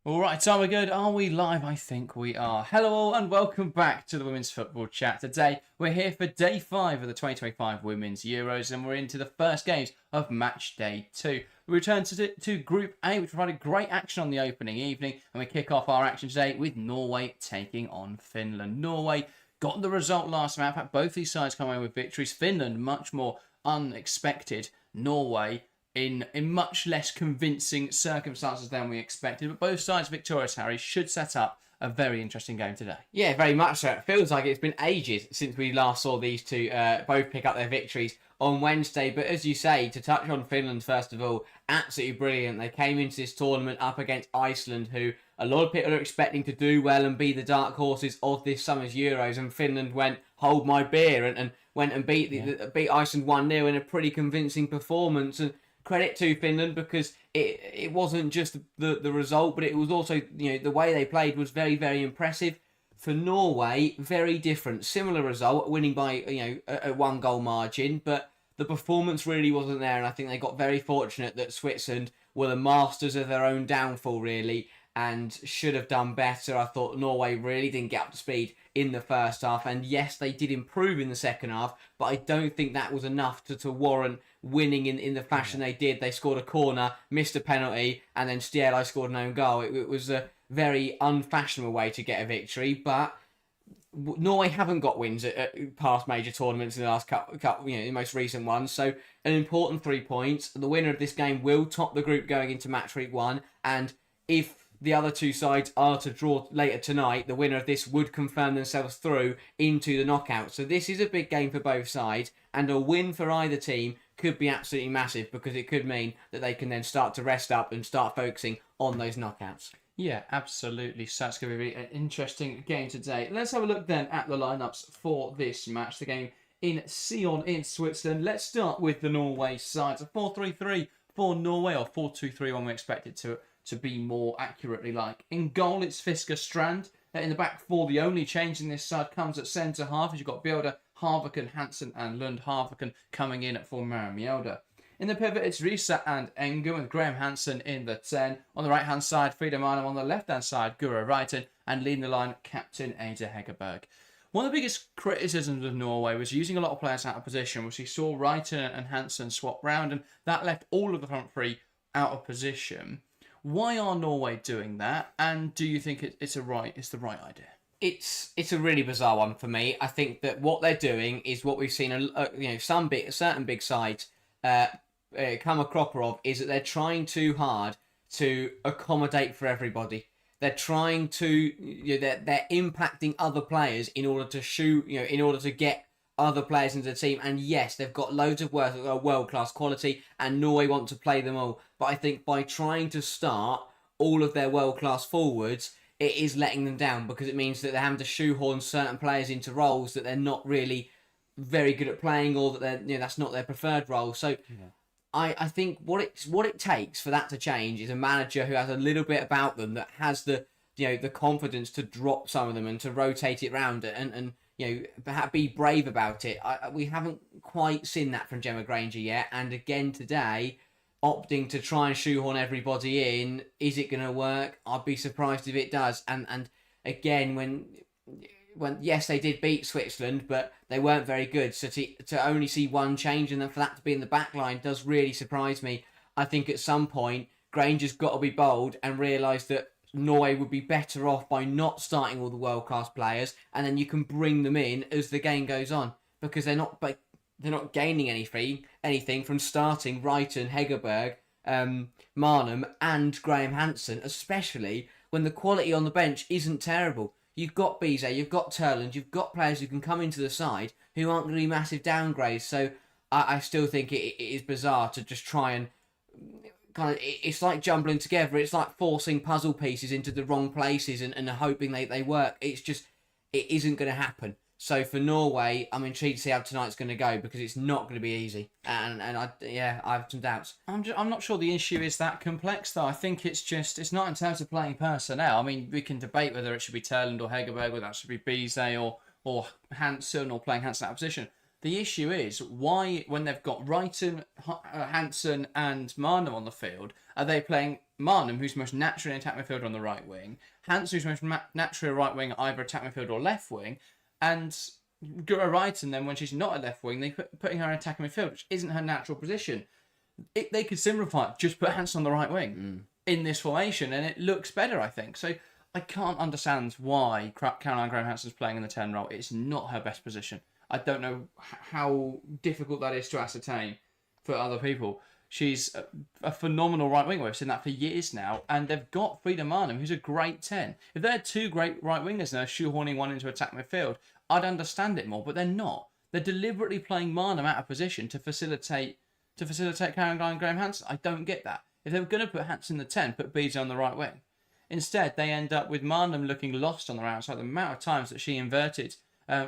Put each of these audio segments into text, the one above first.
All right, are we good? Are we live? I think we are. Hello all and welcome back to the Women's Football Chat. Today we're here for day 5 of the 2025 Women's Euros and we're into the first games of match day 2. We return to Group A, which provided great action on the opening evening, and we kick off our action today with Norway taking on Finland. Norway got the result last time. In fact, both these sides come away with victories. Finland much more unexpected. Norway in much less convincing circumstances than we expected. But both sides victorious, Harry, should set up a very interesting game today. Yeah, very much so. It feels like it's been ages since we last saw these two both pick up their victories on Wednesday. But as you say, to touch on Finland first of all, absolutely brilliant. They came into this tournament up against Iceland, who a lot of people are expecting to do well and be the dark horses of this summer's Euros. And Finland went, hold my beer, and went and beat Iceland 1-0 in a pretty convincing performance. And credit to Finland because it wasn't just the result, but it was also, the way they played was very, very impressive. For Norway, very different. Similar result, winning by a 1-goal margin, but the performance really wasn't there, and I think they got very fortunate that Switzerland were the masters of their own downfall, really, and should have done better. I thought Norway really didn't get up to speed in the first half, and yes, they did improve in the second half, but I don't think that was enough to warrant winning in the fashion they did. They scored a corner, missed a penalty, and then Stielaj scored an own goal. It was a very unfashionable way to get a victory, but Norway haven't got wins at past major tournaments in the last couple, the most recent ones. So an important 3 points. The winner of this game will top the group going into Matchweek 1, and if the other two sides are to draw later tonight, the winner of this would confirm themselves through into the knockout. So this is a big game for both sides, and a win for either team could be absolutely massive because it could mean that they can then start to rest up and start focusing on those knockouts. Yeah, absolutely. So that's going to be an interesting game today. Let's have a look then at the lineups for this match, the game in Sion in Switzerland. Let's start with the Norway side. So 4-3-3 for Norway, or 4-2-3-1 we expect it to be more accurately like. In goal, it's Fisker Strand. In the back four, the only change in this side comes at centre half, as you've got Bjelder, Harviken, Hansen and Lund. Harviken coming in for Maren Mjelde. In the pivot, it's Risa and Engu, with Graham Hansen in the 10. On the right-hand side, Frida Manum. On the left-hand side, Guro Reiten. And leading the line, Captain Ada Hegerberg. One of the biggest criticisms of Norway was using a lot of players out of position, which we saw Reiten and Hansen swap round, and that left all of the front three out of position. Why are Norway doing that? And do you think it's the right idea? It's a really bizarre one for me. I think that what they're doing is what we've seen, certain big sides come a cropper of, is that they're trying too hard to accommodate for everybody. They're trying to, they're impacting other players in order to in order to get other players into the team. And yes, they've got loads of world-class quality, and Norway want to play them all. But I think by trying to start all of their world-class forwards, it is letting them down, because it means that they're having to shoehorn certain players into roles that they're not really very good at playing, or that they're, that's not their preferred role. So I think what it takes for that to change is a manager who has a little bit about them, that has the the confidence to drop some of them and to rotate it around and perhaps be brave about it. We haven't quite seen that from Gemma Granger yet, and again today, opting to try and shoehorn everybody in. Is it going to work? I'd be surprised if it does. And again, when yes, they did beat Switzerland, but they weren't very good. So to only see one change and then for that to be in the back line does really surprise me. I think at some point, Granger's got to be bold and realise that Norway would be better off by not starting all the world-class players, and then you can bring them in as the game goes on, because they're not gaining anything from starting Reiten, Hegerberg, Marnum and Graham Hansen, especially when the quality on the bench isn't terrible. You've got Bizet, you've got Turland, you've got players who can come into the side who aren't going to be massive downgrades. So I still think it is bizarre to just try and it's like jumbling together. It's like forcing puzzle pieces into the wrong places and hoping they work. It isn't going to happen. So for Norway, I'm intrigued to see how tonight's going to go, because it's not going to be easy. And I have some doubts. I'm not sure the issue is that complex, though. I think it's not in terms of playing personnel. I mean, we can debate whether it should be Turland or Hegerberg, whether that should be Bizet or Hansen, or playing Hansen out of position. The issue is, why, when they've got Reiten, Hansen and Marnum on the field, are they playing Marnham, who's most naturally an attack midfielder on the right wing, Hansen, who's most naturally a right wing, either attack midfield or left wing, and Guro Reiten, then when she's not a left wing, they putting her in attack midfield, which isn't her natural position. They could simplify it, just put Hansen on the right wing in this formation, and it looks better, I think. So I can't understand why Caroline Graham-Hansen's playing in the 10 role. It's not her best position. I don't know how difficult that is to ascertain for other people. She's a phenomenal right winger. We've seen that for years now. And they've got Frida Marnham, who's a great 10. If they had two great right wingers and they're shoehorning one into attack midfield, I'd understand it more. But they're not. They're deliberately playing Marnham out of position to facilitate Caroline Graham-Hansen. I don't get that. If they were going to put Hansen in the 10, put Beasley on the right wing. Instead, they end up with Marnham looking lost on the outside. The amount of times that she inverted,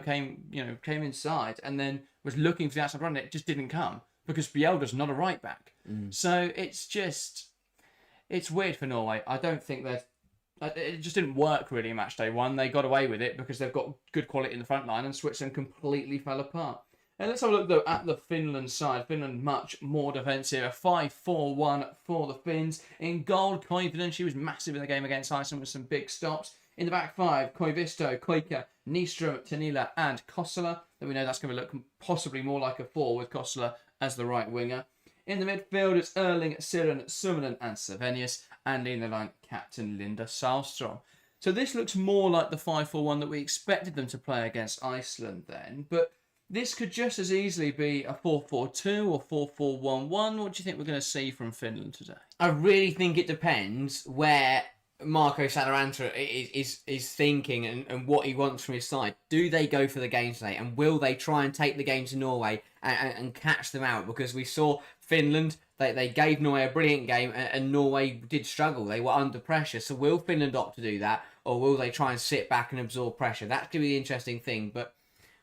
came inside and then was looking for the outside run, it just didn't come because Bjelda's not a right back. So it's weird for Norway. I don't think it just didn't work really in match day one. They got away with it because they've got good quality in the front line, and Switzerland completely fell apart. And let's have a look, though, at the Finland side. Finland much more defensive. A 5-4-1 for the Finns. In goal, Koivunen, she was massive in the game against Iceland with some big stops. In the back five, Koivisto, Koika, Nyström, Tanila, and Kossela. Then we know that's going to look possibly more like a 4 with Kossela as the right winger. In the midfield, it's Erling, Siren, Summanen, and Savenius. And in the line, captain Linda Sahlström. So this looks more like the 5-4-1 that we expected them to play against Iceland then. But this could just as easily be a 4-4-2 or 4-4-1-1. What do you think we're going to see from Finland today? I really think it depends where Marco Salaranta is thinking and what he wants from his side. Do they go for the game today? And will they try and take the game to Norway and catch them out? Because we saw Finland, they gave Norway a brilliant game and Norway did struggle. They were under pressure. So will Finland opt to do that? Or will they try and sit back and absorb pressure? That's going to be the interesting thing. But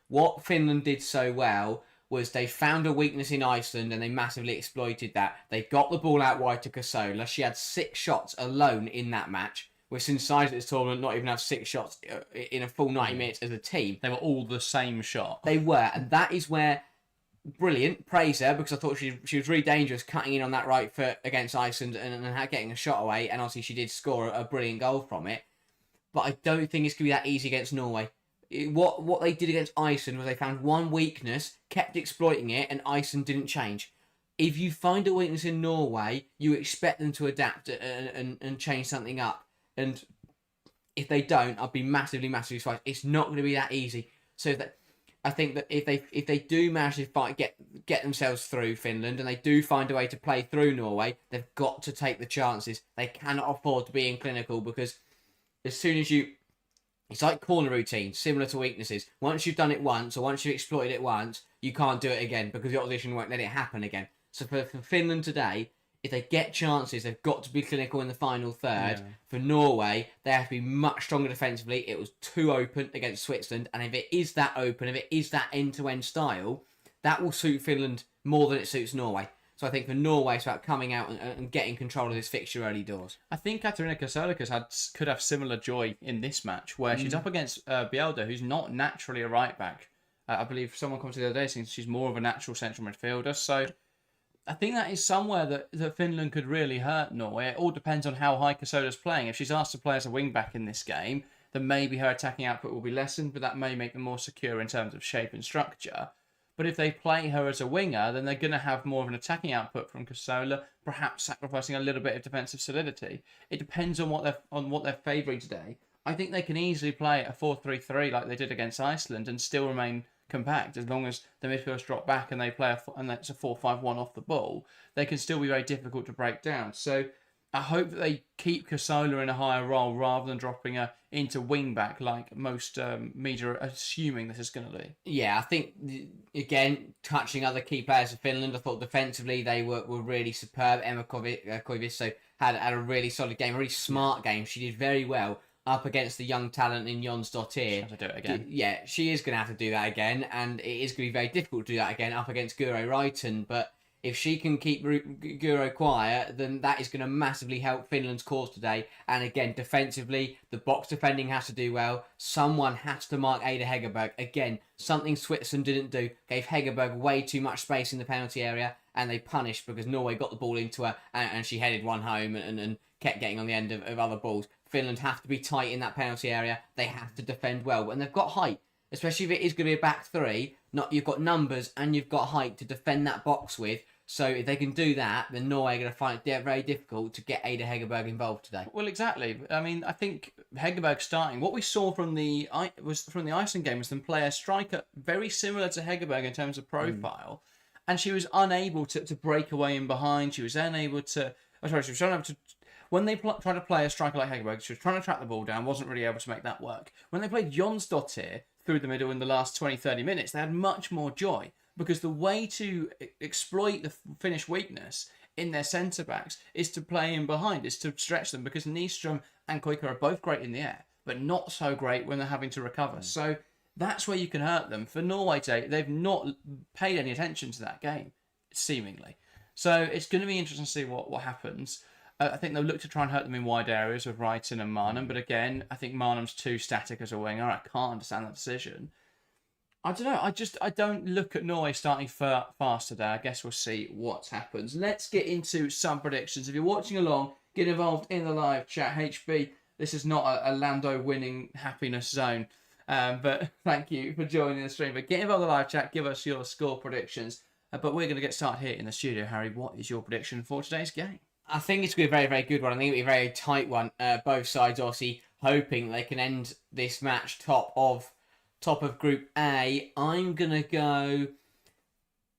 what Finland did so well was they found a weakness in Iceland and they massively exploited that. They got the ball out wide to Kosola. She had 6 shots alone in that match, which inside this tournament not even have 6 shots in a full 90 minutes as a team. They were all the same shot. They were, and that is where, brilliant, praise her, because I thought she was really dangerous cutting in on that right foot against Iceland and getting a shot away, and obviously she did score a brilliant goal from it. But I don't think it's going to be that easy against Norway. What they did against Iceland was they found one weakness, kept exploiting it, and Iceland didn't change. If you find a weakness in Norway, you expect them to adapt and change something up. And if they don't, I'd be massively surprised. It's not going to be that easy. So that I think that if they do manage to get themselves through Finland and they do find a way to play through Norway, they've got to take the chances. They cannot afford to be in clinical because as soon as it's like corner routines, similar to weaknesses. Once you've done it once, or once you've exploited it once, you can't do it again because the opposition won't let it happen again. So for Finland today, if they get chances, they've got to be clinical in the final third. Yeah. For Norway, they have to be much stronger defensively. It was too open against Switzerland, and if it is that open, if it is that end-to-end style, that will suit Finland more than it suits Norway. So I think for Norway, it's about coming out and getting control of this fixture early doors. I think Katarina Kosola could have similar joy in this match, where she's up against Bjelda, who's not naturally a right back. I believe someone commented the other day saying she's more of a natural central midfielder. So I think that is somewhere that Finland could really hurt Norway. It all depends on how high Kosola's playing. If she's asked to play as a wing back in this game, then maybe her attacking output will be lessened, but that may make them more secure in terms of shape and structure. But if they play her as a winger, then they're going to have more of an attacking output from Kosola, perhaps sacrificing a little bit of defensive solidity. It depends on what they're favouring today. I think they can easily play a 4-3-3 like they did against Iceland and still remain compact as long as the midfielders drop back and they play and that's a 4-5-1 off the ball. They can still be very difficult to break down. So I hope that they keep Kosola in a higher role rather than dropping her into wing back like most media are assuming this is going to be. Yeah, I think, again, touching other key players of Finland, I thought defensively they were really superb. Emma Koivisto had a really solid game, a really smart game. She did very well up against the young talent in Jonsdottir. She has to do it again. Yeah, she is going to have to do that again, and it is going to be very difficult to do that again up against Guro Reiten, but if she can keep Guro quiet, then that is going to massively help Finland's cause today. And again, defensively, the box defending has to do well. Someone has to mark Ada Hegerberg. Again, something Switzerland didn't do. Gave Hegerberg way too much space in the penalty area, and they punished because Norway got the ball into her, and she headed one home and kept getting on the end of other balls. Finland have to be tight in that penalty area. They have to defend well, and they've got height, especially if it is going to be a back three. You've got numbers and you've got height to defend that box with. So if they can do that, then Norway are going to find it very difficult to get Ada Hegerberg involved today. Well, exactly. I mean, I think Hegerberg starting. What we saw from the Iceland game was them play a striker very similar to Hegerberg in terms of profile, and she was unable to break away in behind. She was unable to. She was unable to. When they tried to play a striker like Hegerberg, she was trying to track the ball down, wasn't really able to make that work. When they played Jonsdottir through the middle in the last 20-30 minutes, they had much more joy. Because the way to exploit the Finnish weakness in their centre-backs is to play in behind, is to stretch them, because Nystrom and Kuika are both great in the air, but not so great when they're having to recover. So that's where you can hurt them. For Norway today, they've not paid any attention to that game, seemingly. So it's going to be interesting to see what happens. I think they'll look to try and hurt them in wide areas with Wrighton and Marnham, but again, I think Marnham's too static as a winger. I can't understand that decision. I don't know. I don't look at Norway starting fast today. I guess we'll see what happens. Let's get into some predictions. If you're watching along, get involved in the live chat. HB, this is not a Lando winning happiness zone. But thank you for joining the stream. But get involved in the live chat. Give us your score predictions. But we're going to get started here in the studio. Harry, what is your prediction for today's game? I think it's going to be a very, very good one. I think it'll be a very tight one. Both sides obviously hoping they can end this match top of Group A. I'm going to go...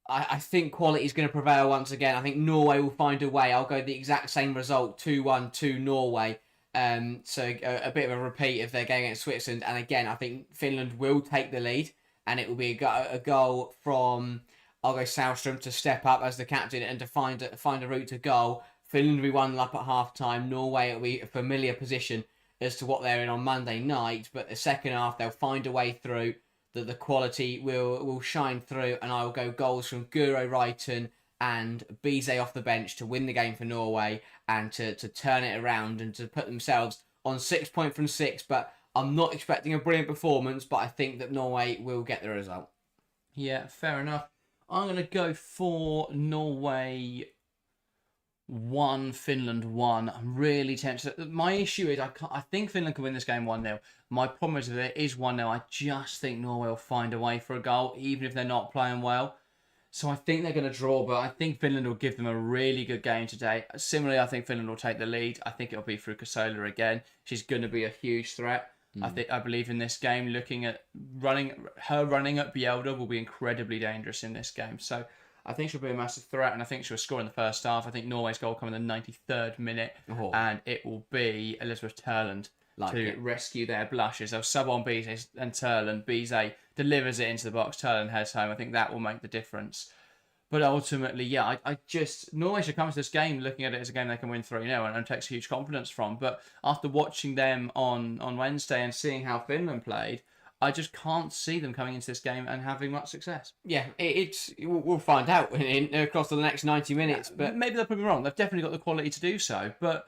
I think quality is going to prevail once again. I think Norway will find a way. I'll go the exact same result, 2-1 to Norway. So a bit of a repeat of their game against Switzerland. And again, I think Finland will take the lead. And it will be a goal from, I'll go Sahlström to step up as the captain and to find a route to goal. Finland will be 1-0 up at half-time. Norway will be a familiar position as to what they're in on Monday night, but the second half they'll find a way through, that the quality will shine through, and I will go goals from Guro Wrighton and Bizet off the bench to win the game for Norway and to turn it around and to put themselves on 6 points from 6, but I'm not expecting a brilliant performance, but I think that Norway will get the result. Yeah, fair enough. I'm going to go for Norway 1, Finland 1. I'm really tempted. My issue is I think Finland can win this game 1-0. My problem is if it is 1-0, I just think Norway will find a way for a goal, even if they're not playing well. So I think they're going to draw, but I think Finland will give them a really good game today. Similarly, I think Finland will take the lead. I think it'll be through Kasola again. She's going to be a huge threat. I believe in this game. Looking at running at Bjelda will be incredibly dangerous in this game. So I think she'll be a massive threat, and I think she'll score in the first half. I think Norway's goal will come in the 93rd minute, and it will be Elizabeth Turland to rescue their blushes. They'll sub on Bizet and Turland. Bizet delivers it into the box. Turland heads home. I think that will make the difference. But ultimately, yeah, Norway should come to this game looking at it as a game they can win 3-0 and takes huge confidence from. But after watching them on Wednesday and seeing how Finland played, I just can't see them coming into this game and having much success. Yeah, we'll find out across the next 90 minutes. But maybe they'll prove me wrong. They've definitely got the quality to do so. But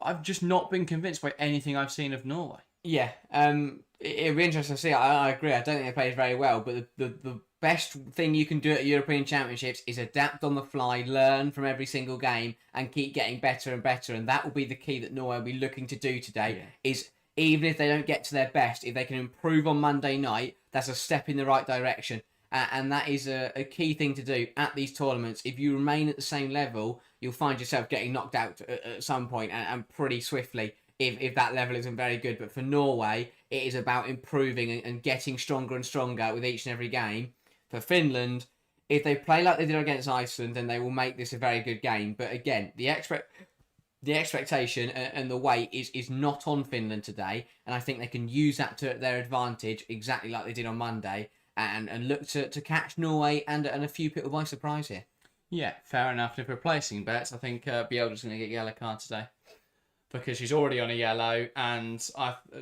I've just not been convinced by anything I've seen of Norway. Yeah, it'll be interesting to see. I agree. I don't think they played very well. But the best thing you can do at European Championships is adapt on the fly, learn from every single game, and keep getting better and better. And that will be the key that Norway will be looking to do today. Is even if they don't get to their best, if they can improve on Monday night, that's a step in the right direction. And that is a key thing to do at these tournaments. If you remain at the same level, you'll find yourself getting knocked out at some point and pretty swiftly if that level isn't very good. But for Norway, it is about improving and getting stronger and stronger with each and every game. For Finland, if they play like they did against Iceland, then they will make this a very good game. But again, the expectation and the weight is not on Finland today, and I think they can use that to their advantage exactly like they did on Monday and look to catch Norway and a few people by surprise here. Yeah, fair enough. And if we're placing bets, I think Bjelda's going to get a yellow card today because she's already on a yellow, and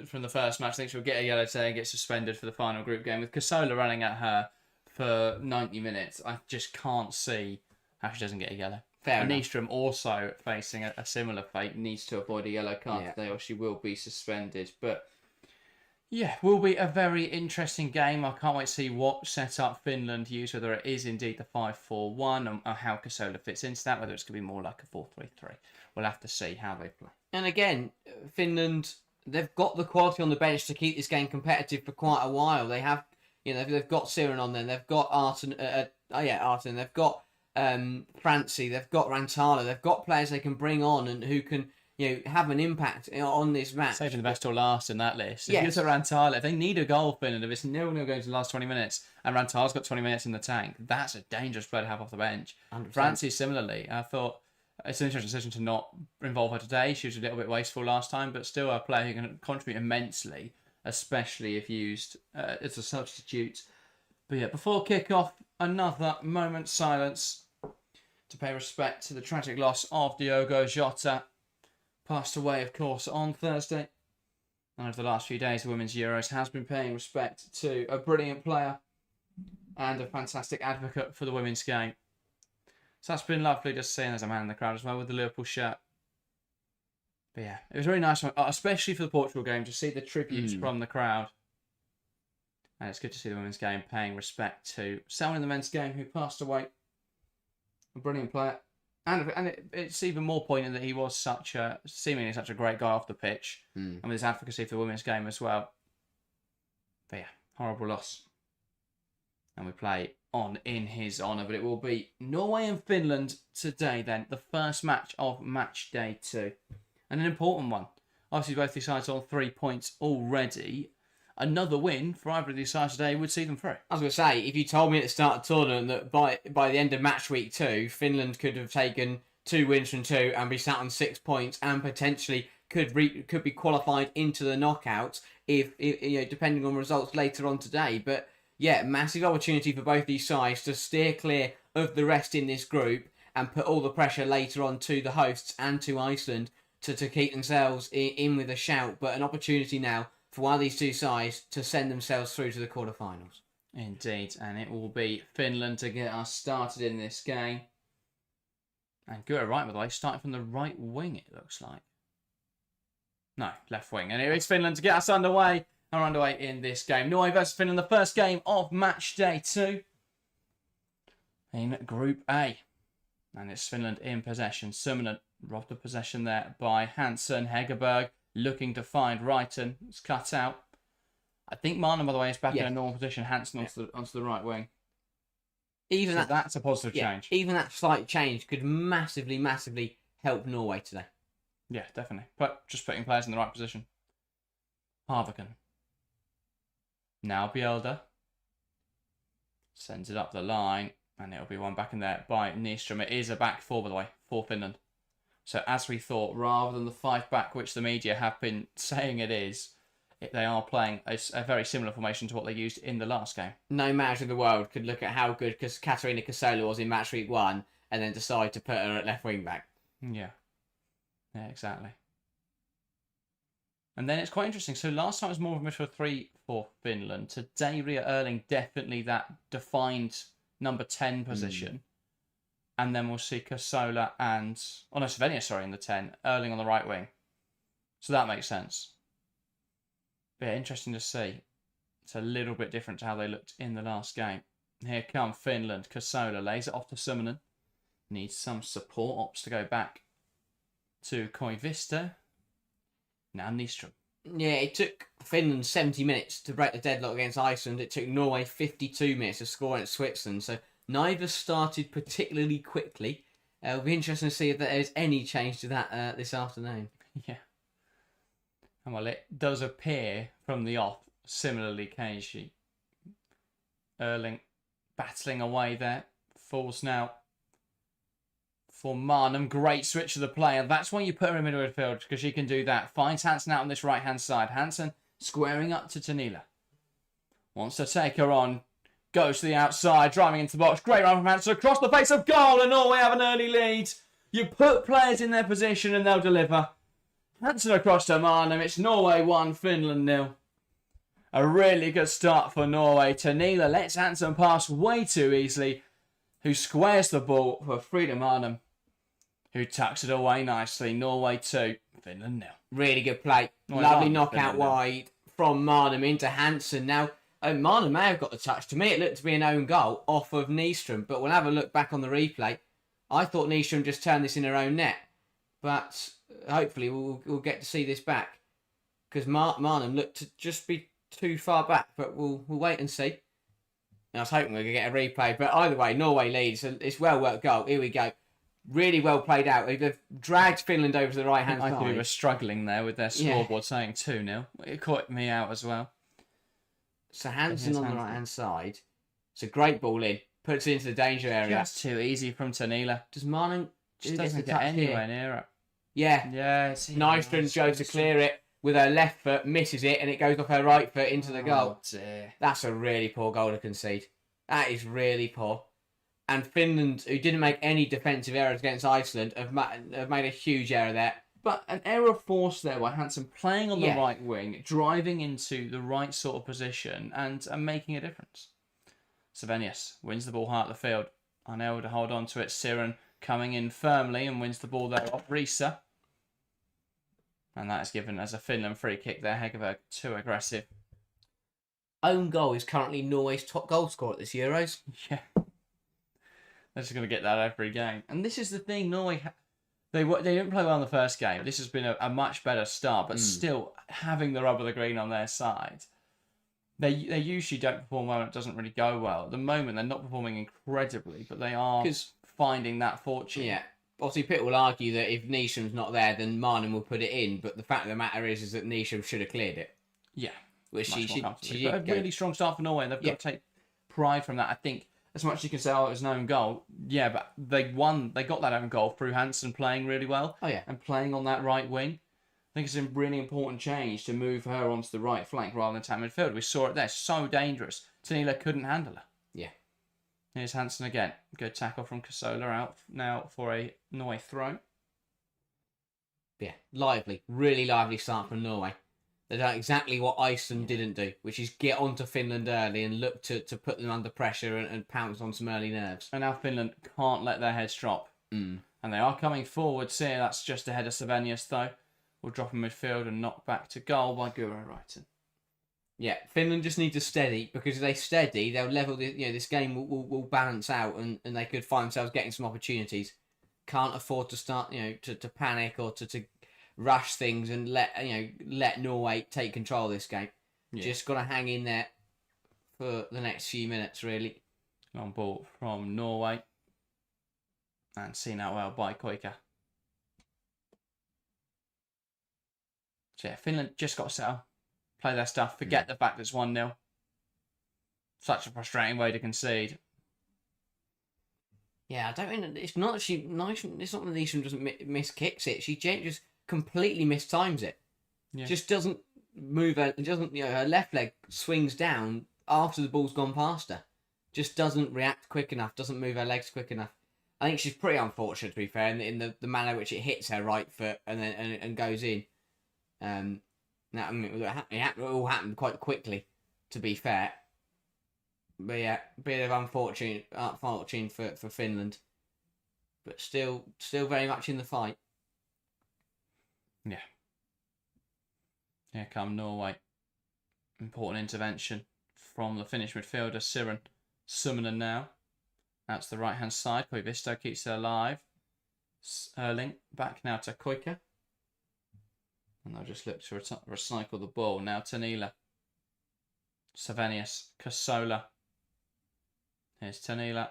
from the first match I think she'll get a yellow today and get suspended for the final group game. With Kasola running at her for 90 minutes, I just can't see how she doesn't get a yellow. And Nystrom also facing a similar fate, needs to avoid a yellow card today or she will be suspended. But yeah, will be a very interesting game. I can't wait to see what setup Finland use, whether it is indeed the 5-4-1 and how Kasola fits into that, whether it's going to be more like a 4-3-3. we'll have to see how they play. And again, Finland, they've got the quality on the bench to keep this game competitive for quite a while. They have, they've got Siren on there. They've got Arten. Arten. They've got Francie. They've got Rantala. They've got players they can bring on and who can, have an impact on this match. Saving the best till last in that list. If Yes. you look at Rantala, if they need a goal, Finland, if it's 0-0 going to the last 20 minutes, and Rantala's got 20 minutes in the tank, that's a dangerous player to have off the bench. 100%. Francie, similarly, I thought it's an interesting decision to not involve her today. She was a little bit wasteful last time, but still a player who can contribute immensely, especially if used as a substitute. But yeah, before kick-off, another moment's silence to pay respect to the tragic loss of Diogo Jota. Passed away, of course, on Thursday. And over the last few days, the Women's Euros has been paying respect to a brilliant player and a fantastic advocate for the women's game. So that's been lovely just seeing there's a man in the crowd as well with the Liverpool shirt. But yeah, it was really nice, especially for the Portugal game, to see the tributes from the crowd. And it's good to see the women's game paying respect to someone in the men's game who passed away. A brilliant player. And it's even more poignant that he was seemingly such a great guy off the pitch. And with his advocacy for the women's game as well. But yeah, horrible loss. And we play on in his honour. But it will be Norway and Finland today then. The first match of match day 2. And an important one. Obviously both these sides on 3 points already. Another win for either of these sides today would see them through. I was going to say, if you told me at the start of the tournament that by the end of match week 2, Finland could have taken 2 wins from 2 and be sat on 6 points and potentially could be qualified into the knockouts if depending on results later on today. But yeah, massive opportunity for both these sides to steer clear of the rest in this group and put all the pressure later on to the hosts and to Iceland to keep themselves in with a shout. But an opportunity now for one of these two sides to send themselves through to the quarterfinals. Indeed, and it will be Finland to get us started in this game. And Gura right, by the way, starting from the right wing, it looks like. No, left wing. And here is Finland to get us underway. And we're underway in this game. Norway versus Finland, the first game of match day 2 in Group A. And it's Finland in possession. Summonen robbed the possession there by Hansen. Hegerberg looking to find Reiten. It's cut out. I think Martin, by the way, is back in a normal position. Hansen onto the right wing. That's a positive change. Even that slight change could massively, massively help Norway today. Yeah, definitely. But just putting players in the right position. Harviken. Now Bjelder. Sends it up the line. And it'll be one back in there by Nystrom. It is a back 4, by the way, for Finland. So as we thought, rather than the 5-back, which the media have been saying it is, they are playing a very similar formation to what they used in the last game. No manager in the world could look at how good Katarina Kasola was in match week 1 and then decide to put her at left wing back. Yeah. Yeah, exactly. And then it's quite interesting. So last time it was more of a midfield 3 for Finland. Today, Ria Erling definitely that defined number 10 position. And then we'll see Kasola and... Svenja, in the 10. Erling on the right wing. So that makes sense. But yeah, interesting to see. It's a little bit different to how they looked in the last game. Here come Finland. Kasola lays it off to Summonen. Needs some support. Opts to go back to Koivisto. Now Nystrom. Yeah, it took Finland 70 minutes to break the deadlock against Iceland. It took Norway 52 minutes to score against Switzerland. So neither started particularly quickly. It'll be interesting to see if there is any change to that this afternoon. Yeah. And well, it does appear from the off, similarly cagey. Erling battling away there. Falls now for Marnham. Great switch of the player. That's why you put her in middle of the field, because she can do that. Finds Hansen out on this right-hand side. Hansen squaring up to Tanila. Wants to take her on. Goes to the outside, driving into the box. Great run from Hansen across the face of goal, and Norway have an early lead. You put players in their position and they'll deliver. Hansen across to Marnham. It's Norway 1, Finland 0. A really good start for Norway. Tanila lets Hansen pass way too easily, who squares the ball for Frida Marnham, who tucks it away nicely. Norway 2, Finland 0. Really good play. Lovely knockout wide from Marnham into Hansen. Now, Marnham may have got the touch. To me, it looked to be an own goal off of Nystrom, but we'll have a look back on the replay. I thought Nystrom just turned this in her own net. but hopefully we'll get to see this back, because Marnham looked to just be too far back, but we'll wait and see. And I was hoping we could get a replay, but either way, Norway leads. It's well worked goal. Here we go. Really well played out. They've dragged Finland over to the right hand side. I thought we were struggling there with their scoreboard saying 2-0. It caught me out as well. So Hansen on the right hand side. It's a great ball in. Puts it into the danger area. Just too easy from Tanila. Does Marnham just doesn't get anywhere near it? Yeah. Yeah. Nystrom goes to clear it with her left foot, misses it, and it goes off her right foot into the goal. Dear. That's a really poor goal to concede. That is really poor. And Finland, who didn't make any defensive errors against Iceland, have made a huge error there. But an error forced there by Hansen playing on the right wing, driving into the right sort of position, and making a difference. Savenius wins the ball high at the field. Unable to hold on to it. Siren coming in firmly and wins the ball there off Risa. And that is given as a Finland free kick there. Hegerberg too aggressive. Own goal is currently Norway's top goal scorer at this Euros. Yeah. They're just going to get that every game. And this is the thing, Norway, they didn't play well in the first game. This has been a much better start, but still having the rub of the green on their side. They usually don't perform well and it doesn't really go well. At the moment, they're not performing incredibly, but they are finding that fortune. Yeah. Obviously, Pitt will argue that if Nystrom's not there, then Marnham will put it in. But the fact of the matter is that Nystrom should have cleared it. Yeah. Which she but a really strong start for Norway, and they've got to take pride from that. I think as much as you can say, it was an own goal, but they won. They got that own goal through Hansen playing really well. Oh, yeah. And playing on that right wing. I think it's a really important change to move her onto the right flank rather than attack midfield. We saw it there. So dangerous. Tanila couldn't handle her. Yeah. Here's Hansen again. Good tackle from Kasola out now for a Norway throw. Yeah. Lively. Really lively start from Norway. They've done exactly what Iceland didn't do, which is get onto Finland early and look to put them under pressure and pounce on some early nerves. And now Finland can't let their heads drop. And they are coming forward. See, that's just ahead of Savenius, though. Will drop in midfield and knock back to goal by Guro Reiten. Yeah, Finland just need to steady, because if they steady, they'll level this game will balance out and they could find themselves getting some opportunities. Can't afford to start to panic or to rush things and let Norway take control of this game. Yeah. Just got to hang in there for the next few minutes, really. Long ball from Norway. And seen out well by Koika. So yeah, Finland just got to settle. Play their stuff. Forget the fact that it's 1-0. Such a frustrating way to concede. Yeah, I don't mean it's not that Nystrom doesn't miss kicks it. She just completely mistimes it. Yeah. Just doesn't move her. Her left leg swings down after the ball's gone past her. Just doesn't react quick enough. Doesn't move her legs quick enough. I think she's pretty unfortunate, to be fair, in the manner which it hits her right foot and goes in. It all happened quite quickly, to be fair. But yeah, bit of unfortunate for Finland, but still very much in the fight. Yeah. Here come Norway. Important intervention from the Finnish midfielder Siren Summonen now. That's the right hand side. Koivisto keeps it alive. Erling back now to Koika. And they'll just look to recycle the ball. Now Tanila. Savenius. Kasola. Here's Tanila.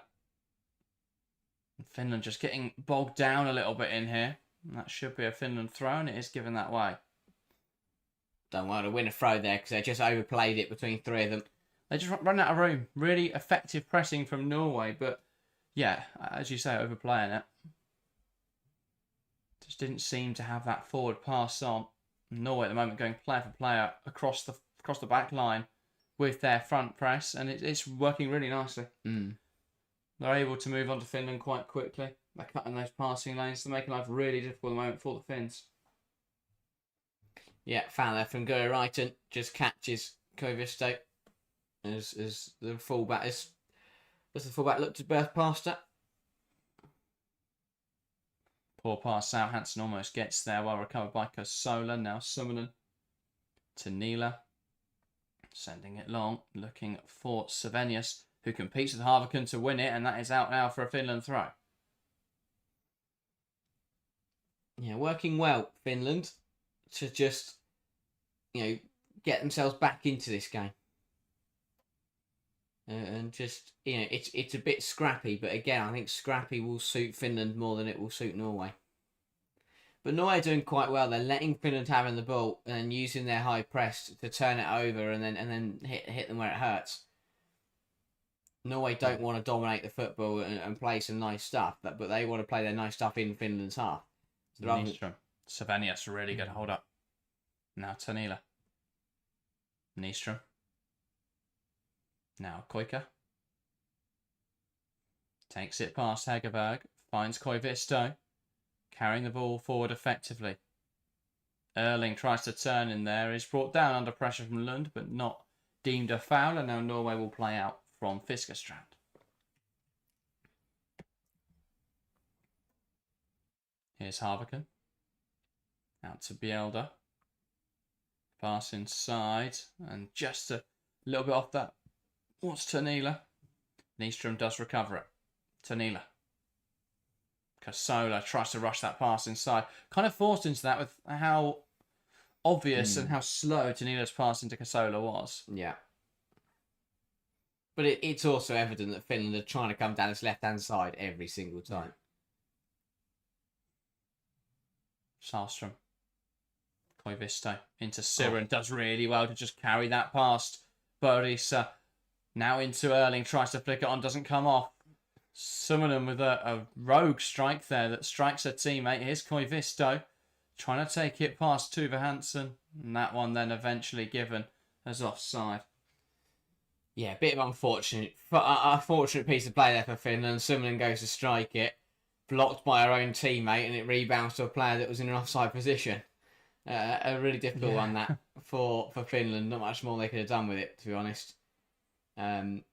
And Finland just getting bogged down a little bit in here. And that should be a Finland throw, and it is given that way. Don't want to win a throw there because they just overplayed it between three of them. They just run out of room. Really effective pressing from Norway, but yeah, as you say, overplaying it. Just didn't seem to have that forward pass on. Norway at the moment going player for player across the back line with their front press, and it's working really nicely. They're able to move on to Finland quite quickly. They're cutting those passing lanes. They're making life really difficult at the moment for the Finns. Yeah, foul there from Guro Reiten. Just catches Koivisto as the fullback looked to burst past her. Poor pass out. Hansen almost gets there. Well recovered by Kasola. Now Summonen to Neela. Sending it long. Looking for Savenius, who competes with Harvikan to win it. And that is out now for a Finland throw. Yeah, working well, Finland, to just, get themselves back into this game. And just, it's a bit scrappy, but again, I think scrappy will suit Finland more than it will suit Norway. But Norway are doing quite well. They're letting Finland have the ball and using their high press to turn it over and then hit them where it hurts. Norway don't want to dominate the football and play some nice stuff, but they want to play their nice stuff in Finland's half. Nystrom. Savanius, really good hold up. Now Tanila. Nystrom. Now Koika. Takes it past Hegerberg. Finds Koivisto. Carrying the ball forward effectively. Erling tries to turn in there. Is brought down under pressure from Lund, but not deemed a foul. And now Norway will play out from Fiskerstrand. Here's Harviken. Out to Bjelder. Pass inside. And just a little bit off that. What's Tanila? Nystrom does recover it. Tanila. Casola tries to rush that pass inside. Kind of forced into that with how obvious and how slow Tanila's pass into Casola was. Yeah. But it's also evident that Finland are trying to come down this left-hand side every single time. Sahlström. Koivisto into Siren. Does really well to just carry that past Borisa. Now into Erling. Tries to flick it on. Doesn't come off. Summoning with a rogue strike there that strikes a teammate. Here's Koivisto. Trying to take it past Tuva Hansen. And that one then eventually given as offside. Yeah, a bit of unfortunate piece of play there for Finland. Summoning goes to strike it. Blocked by our own teammate, and it rebounds to a player that was in an offside position. A really difficult one that for Finland. Not much more they could have done with it, to be honest. But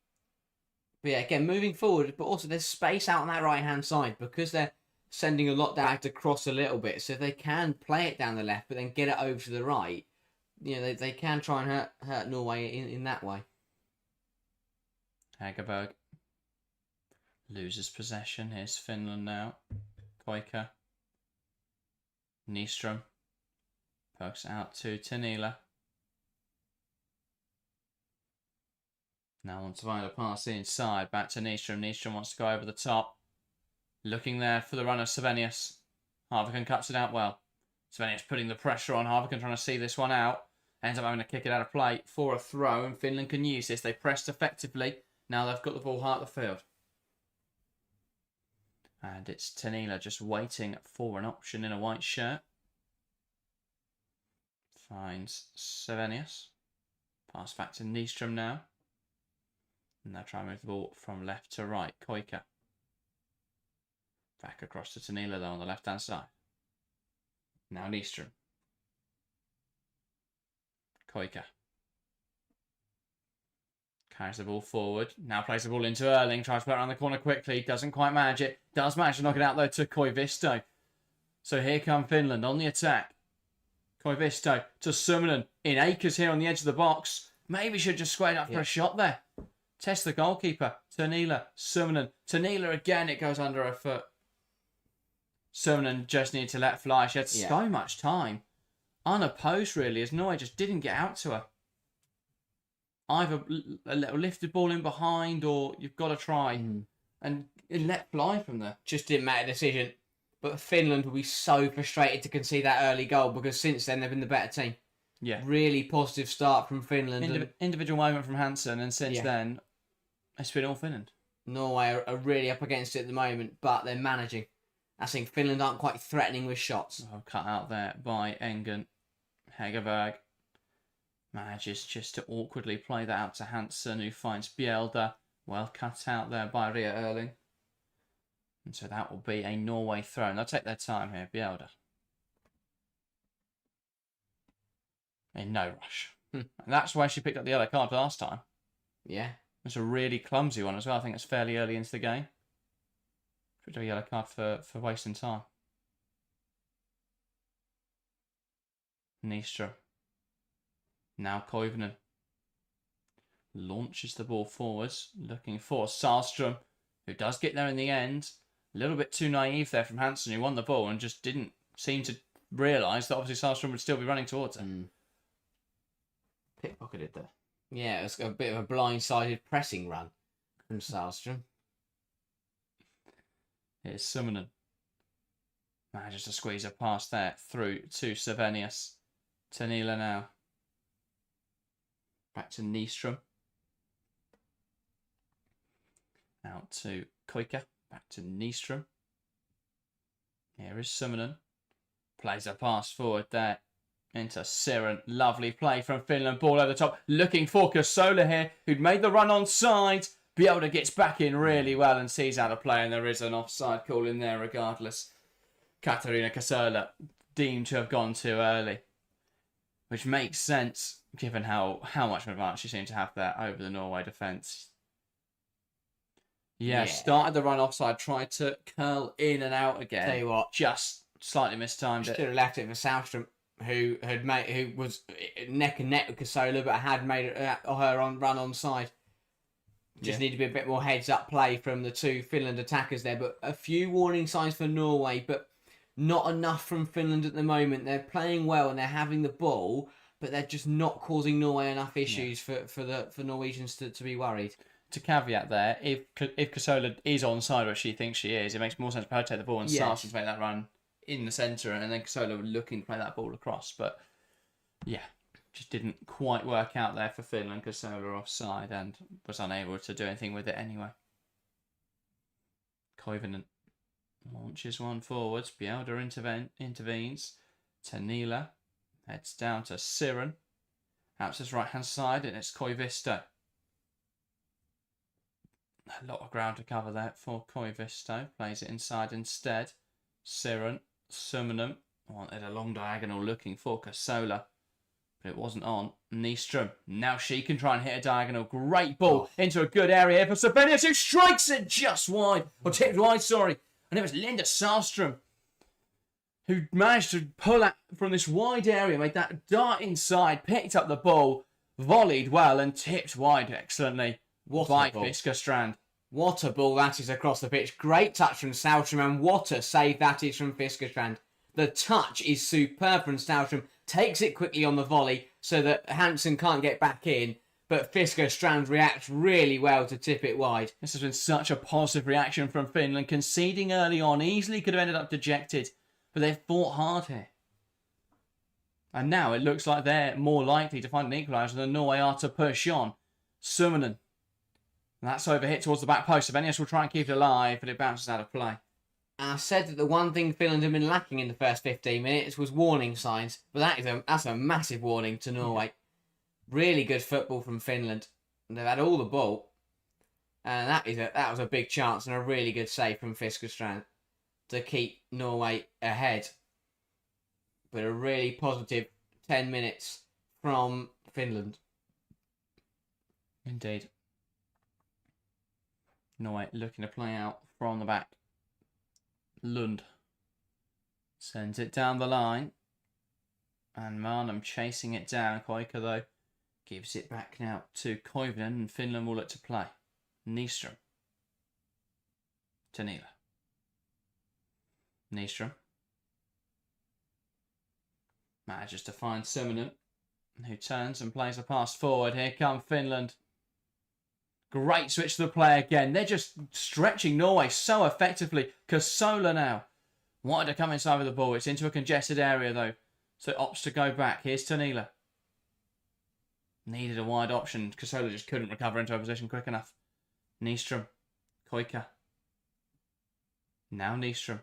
yeah, again, moving forward, but also there's space out on that right-hand side because they're sending a lot down to cross a little bit. So if they can play it down the left, but then get it over to the right, they can try and hurt Norway in that way. Hegerberg loses possession. Here's Finland now. Koika. Nystrom. Pokes out to Tanila. Now wants to find a pass inside. Back to Nystrom. Nystrom wants to go over the top. Looking there for the runner, Savenius. Harviken cuts it out well. Savenius putting the pressure on. Harviken trying to see this one out. Ends up having to kick it out of play for a throw. And Finland can use this. They pressed effectively. Now they've got the ball hard at the field. And it's Tanila just waiting for an option in a white shirt. Finds Savenius. Pass back to Nystrom now. And they'll try and move the ball from left to right. Koika. Back across to Tanila though on the left-hand side. Now Nystrom. Koika. Carries the ball forward. Now plays the ball into Erling. Tries to put it around the corner quickly. Doesn't quite manage it. Does manage to knock it out though to Koivisto. So here come Finland on the attack. Koivisto to Summonen. In acres here on the edge of the box. Maybe should just squared up for a shot there. Test the goalkeeper. Tanila. Summonen. Tanila again. It goes under her foot. Summonen just needed to let fly. She had so much time. Unopposed really as Norway just didn't get out to her. Either a little lifted ball in behind or you've got to try and let fly from there. Just didn't make a decision. But Finland will be so frustrated to concede that early goal because since then they've been the better team. Yeah. Really positive start from Finland. Individual moment from Hansen, and since then, it's been all Finland. Norway are really up against it at the moment, but they're managing. I think Finland aren't quite threatening with shots. Oh, cut out there by Engen. Hegerberg manages just to awkwardly play that out to Hansen, who finds Bjelder. Well cut out there by Ria Erling. And so that will be a Norway throw. And they'll take their time here. Bjelder. In no rush. And that's why she picked up the yellow card last time. Yeah. It's a really clumsy one as well. I think it's fairly early into the game. Picked up a yellow card for wasting time. Nystrom. Now Koivunen. Launches the ball forwards. Looking for Sahlström, who does get there in the end. A little bit too naive there from Hansen, who won the ball and just didn't seemed to realise that obviously Sahlstrom would still be running towards her. Pickpocketed there. Yeah, it was a bit of a blindsided pressing run from Sahlstrom. Here's Summonen. Manages to squeeze a pass there through to Savenius. Tanila now. Back to Nystrom. Out to Koika. Back to Nystrom. Here is Summonen. Plays a pass forward there into Siren. Lovely play from Finland. Ball over the top. Looking for Kasola here, who'd made the run on side. Bielda gets back in really well and sees how to play, and there is an offside call in there regardless. Katarina Kasola deemed to have gone too early, which makes sense given how much of an advantage she seemed to have there over the Norway defence. Yeah, started the run offside, tried to curl in and out again. Tell you what, just slightly mistimed it. Should have left it for Sahlstrom, who was neck and neck with Kasola, but had made her run on side. Just need to be a bit more heads up play from the two Finland attackers there, but a few warning signs for Norway, but not enough from Finland at the moment. They're playing well and they're having the ball, but they're just not causing Norway enough issues for Norwegians to be worried. To caveat there, if Kasola is onside where she thinks she is, it makes more sense for her to take the ball and start to make that run in the centre, and then Kasola looking to play that ball across. But yeah, just didn't quite work out there for Finland. Kasola offside and was unable to do anything with it anyway. Koivunen launches one forwards. Bielda intervenes. Tanila heads down to Siren. Out to his right hand side, and it's Koivisto. A lot of ground to cover there for Koivisto. Plays it inside instead. Siren, Summonen wanted a long diagonal looking for Kasola, but it wasn't on. Nystrom, now she can try and hit a diagonal. Great ball into a good area here for Savenius, who strikes it just wide, or tipped wide, sorry. And it was Linda Sahlstrom who managed to pull out from this wide area, made that dart inside, picked up the ball, volleyed well, and tipped wide excellently. By Fiskerstrand. What a ball that is across the pitch. Great touch from Sahlstrom, and what a save that is from Fiskerstrand. The touch is superb from Sahlstrom. Takes it quickly on the volley so that Hansen can't get back in, but Fiskerstrand reacts really well to tip it wide. This has been such a positive reaction from Finland. Conceding early on, easily could have ended up dejected, but they've fought hard here. And now it looks like they're more likely to find an equaliser than Norway are to push on. Summonen. That's over hit towards the back post. Savenius will try and keep it alive, but it bounces out of play. I said that the one thing Finland had been lacking in the first 15 minutes was warning signs, but that's a massive warning to Norway. Really good football from Finland. They've had all the ball, and that was a big chance and a really good save from Fiskerstrand to keep Norway ahead. But a really positive 10 minutes from Finland. Indeed. Norway looking to play out from the back. Lund sends it down the line. And Marnum chasing it down. Koika, though, gives it back now to Koivunen, and Finland will look to play. Nystrom. Tanila. Nystrom. Manages to find Summonen, who turns and plays a pass forward. Here come Finland. Great switch to the play again. They're just stretching Norway so effectively. Kasola now wanted to come inside with the ball. It's into a congested area though, so it opts to go back. Here's Tanila. Needed a wide option. Kasola just couldn't recover into a position quick enough. Nystrom. Koika. Now Nystrom.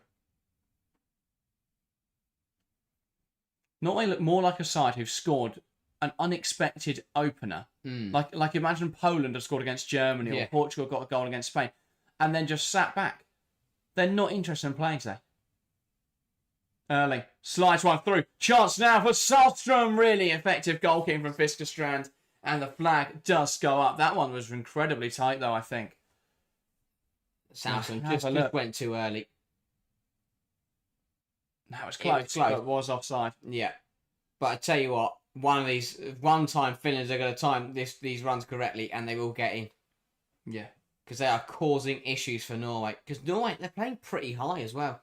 Norway look more like a side who've scored an unexpected opener. Like imagine Poland have scored against Germany or Portugal got a goal against Spain and then just sat back. They're not interested in playing today. Erling slides one through. Chance now for Sahlstrom. Really effective goalkeeping from Fiskerstrand. And the flag does go up. That one was incredibly tight though, I think. Sahlstrom just went too early. That was close. But it was offside. Yeah. But I tell you what, one time Finland are going to time these runs correctly and they will get in. Yeah. Because they are causing issues for Norway. Because Norway, they're playing pretty high as well.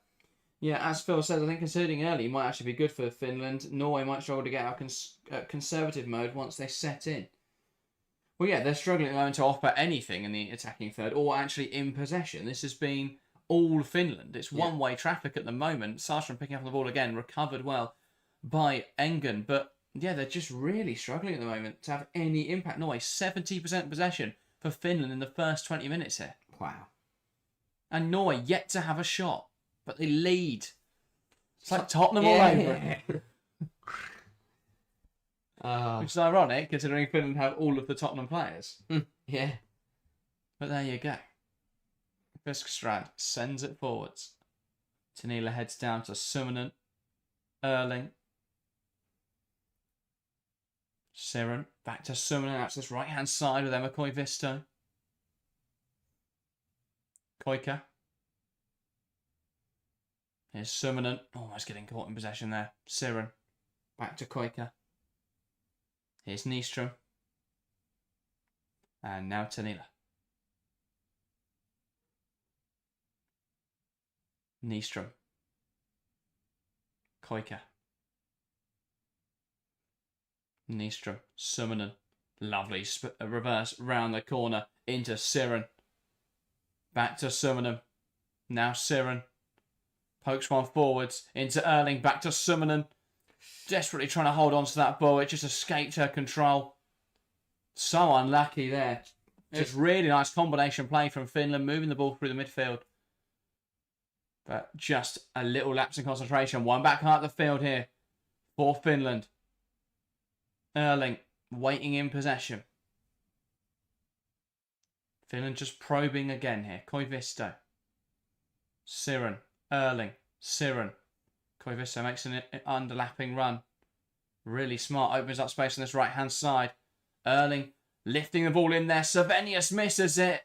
Yeah, as Phil says, I think conceding early might actually be good for Finland. Norway might struggle to get out of conservative mode once they set in. Well, yeah, they're struggling at the moment to offer anything in the attacking third or actually in possession. This has been all Finland. It's one-way traffic at the moment. Sarstrom picking up the ball again, recovered well by Engen. But, yeah, they're just really struggling at the moment to have any impact. Norway, 70% possession for Finland in the first 20 minutes here. Wow. And Norway yet to have a shot. But they lead. It's like Tottenham all over it. Which is ironic, considering Finland have all of the Tottenham players. Yeah. But there you go. Fiskstrand sends it forwards. Tanila heads down to Summonen. Erling. Siren. Back to Summonen. Out to this right-hand side with Emma Koivisto. Koika. Here's Summonen. Almost getting caught in possession there. Siren. Back to Koika. Here's Nystrom. And now Tanila. Nystrom. Koika. Nystrom. Summonen. Lovely reverse round the corner into Siren. Back to Summonen. Now Siren. Pokes one forwards into Erling. Back to Summonen. Desperately trying to hold on to that ball. It just escaped her control. So unlucky there. Just really nice combination play from Finland, moving the ball through the midfield. But just a little lapse in concentration. One back half of the field here for Finland. Erling waiting in possession. Finland just probing again here. Koivisto. Siren. Erling. Siren. Koivisto makes an underlapping run. Really smart. Opens up space on this right-hand side. Erling lifting the ball in there. Savenius misses it.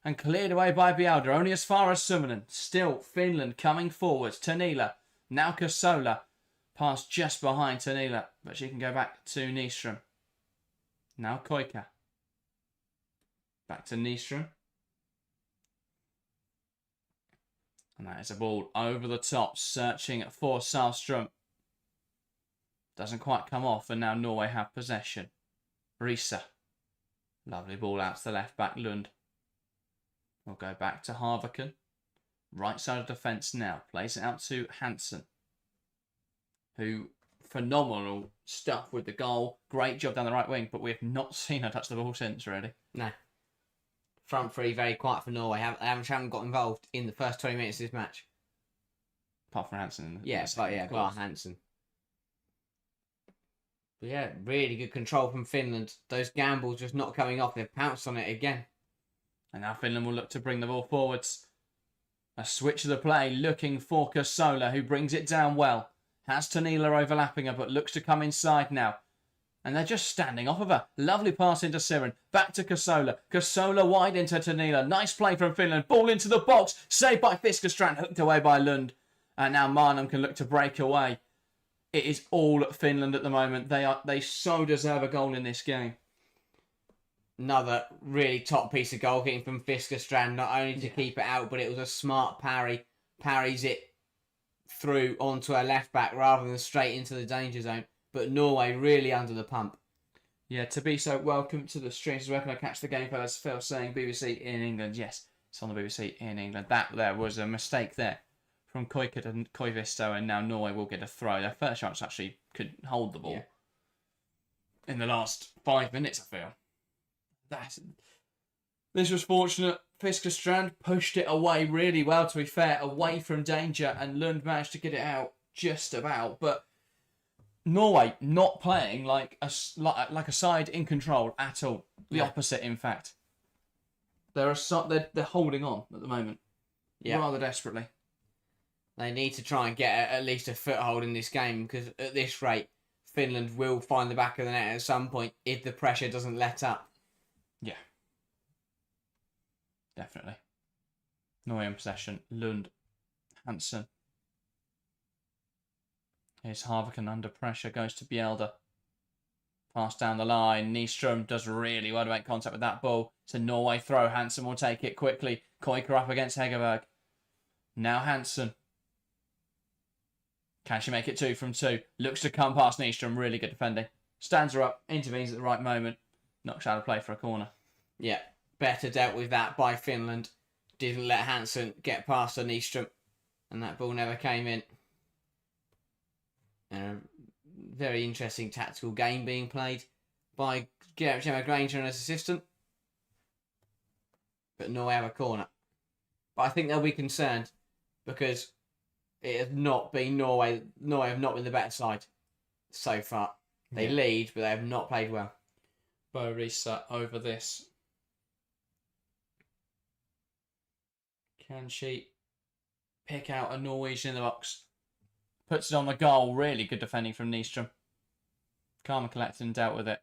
And cleared away by Bialda. Only as far as Summonen. Still Finland coming forwards. Tanila. Now Kasola. Pass just behind Tanila. But she can go back to Nystrom. Now Koika. Back to Nystrom. And that is a ball over the top. Searching for Salstrom. Doesn't quite come off. And now Norway have possession. Risa. Lovely ball out to the left back. Lund. We'll go back to Harvaken. Right side of defence now. Plays it out to Hansen. Who, phenomenal stuff with the goal. Great job down the right wing. But we have not seen her touch the ball since, really. No. Front three, very quiet for Norway. They haven't got involved in the first 20 minutes of this match. Apart from Hansen. Bar Hansen. But yeah, really good control from Finland. Those gambles just not coming off. They've pounced on it again. And now Finland will look to bring the ball forwards. A switch of the play, looking for Kasola, who brings it down well. Has Tanila overlapping her, but looks to come inside now. And they're just standing off of her. Lovely pass into Siren. Back to Kasola. Kasola wide into Tanila. Nice play from Finland. Ball into the box. Saved by Fiskerstrand. Hooked away by Lund. And now Marnum can look to break away. It is all Finland at the moment. They so deserve a goal in this game. Another really top piece of goal getting from Fiskerstrand, not only to keep it out, but it was a smart parry. Parries it through onto her left back rather than straight into the danger zone. But Norway really under the pump. Yeah, to be so, welcome to the streams. Where can I catch the game, fellas? Phil saying BBC in England. Yes, it's on the BBC in England. That there was a mistake there from Koika and Koivisto, and now Norway will get a throw. Their first chance actually could hold the ball in the last 5 minutes, I feel. This was fortunate. Fiskerstrand pushed it away really well, to be fair, away from danger, and Lund managed to get it out just about. But Norway not playing like a side in control at all. The opposite, in fact. They're holding on at the moment, rather desperately. They need to try and get at least a foothold in this game, because at this rate, Finland will find the back of the net at some point if the pressure doesn't let up. Yeah. Definitely. Norway in possession. Lund. Hansen. Here's Harvaken under pressure. Goes to Bielda. Pass down the line. Nystrom does really well to make contact with that ball. It's a Norway throw. Hansen will take it quickly. Koika up against Hegerberg. Now Hansen. Can she make it 2 from 2? Looks to come past Nystrom. Really good defending. Stands her up. Intervenes at the right moment. Knocks out of play for a corner. Yeah, better dealt with that by Finland. Didn't let Hansen get past Nystrom. And that ball never came in. And a very interesting tactical game being played by Gemma Granger and his assistant. But Norway have a corner. But I think they'll be concerned because it has not been Norway. Norway have not been the better side so far. They lead, but they have not played well. Borisa over this. Can she pick out a Norwegian in the box? Puts it on the goal. Really good defending from Nystrom. Calm and collected and dealt with it.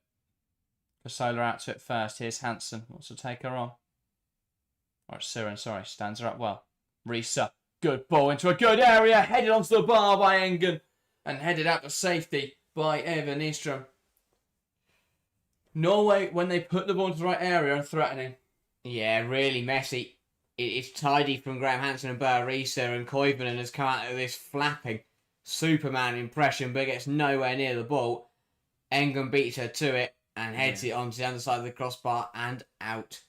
Kasola out to it first. Here's Hansen. Wants to take her on. Or Siren, sorry. Stands her up well. Risa. Good ball into a good area. Headed onto the bar by Engen. And headed out to safety by Eva Nystrom. Norway, when they put the ball into the right area, are threatening. Yeah, really messy. It's tidy from Graham Hansen and Borisa, and Koivunen has come out of this flapping Superman impression, but gets nowhere near the ball. Engen beats her to it and heads it onto the underside of the crossbar and out.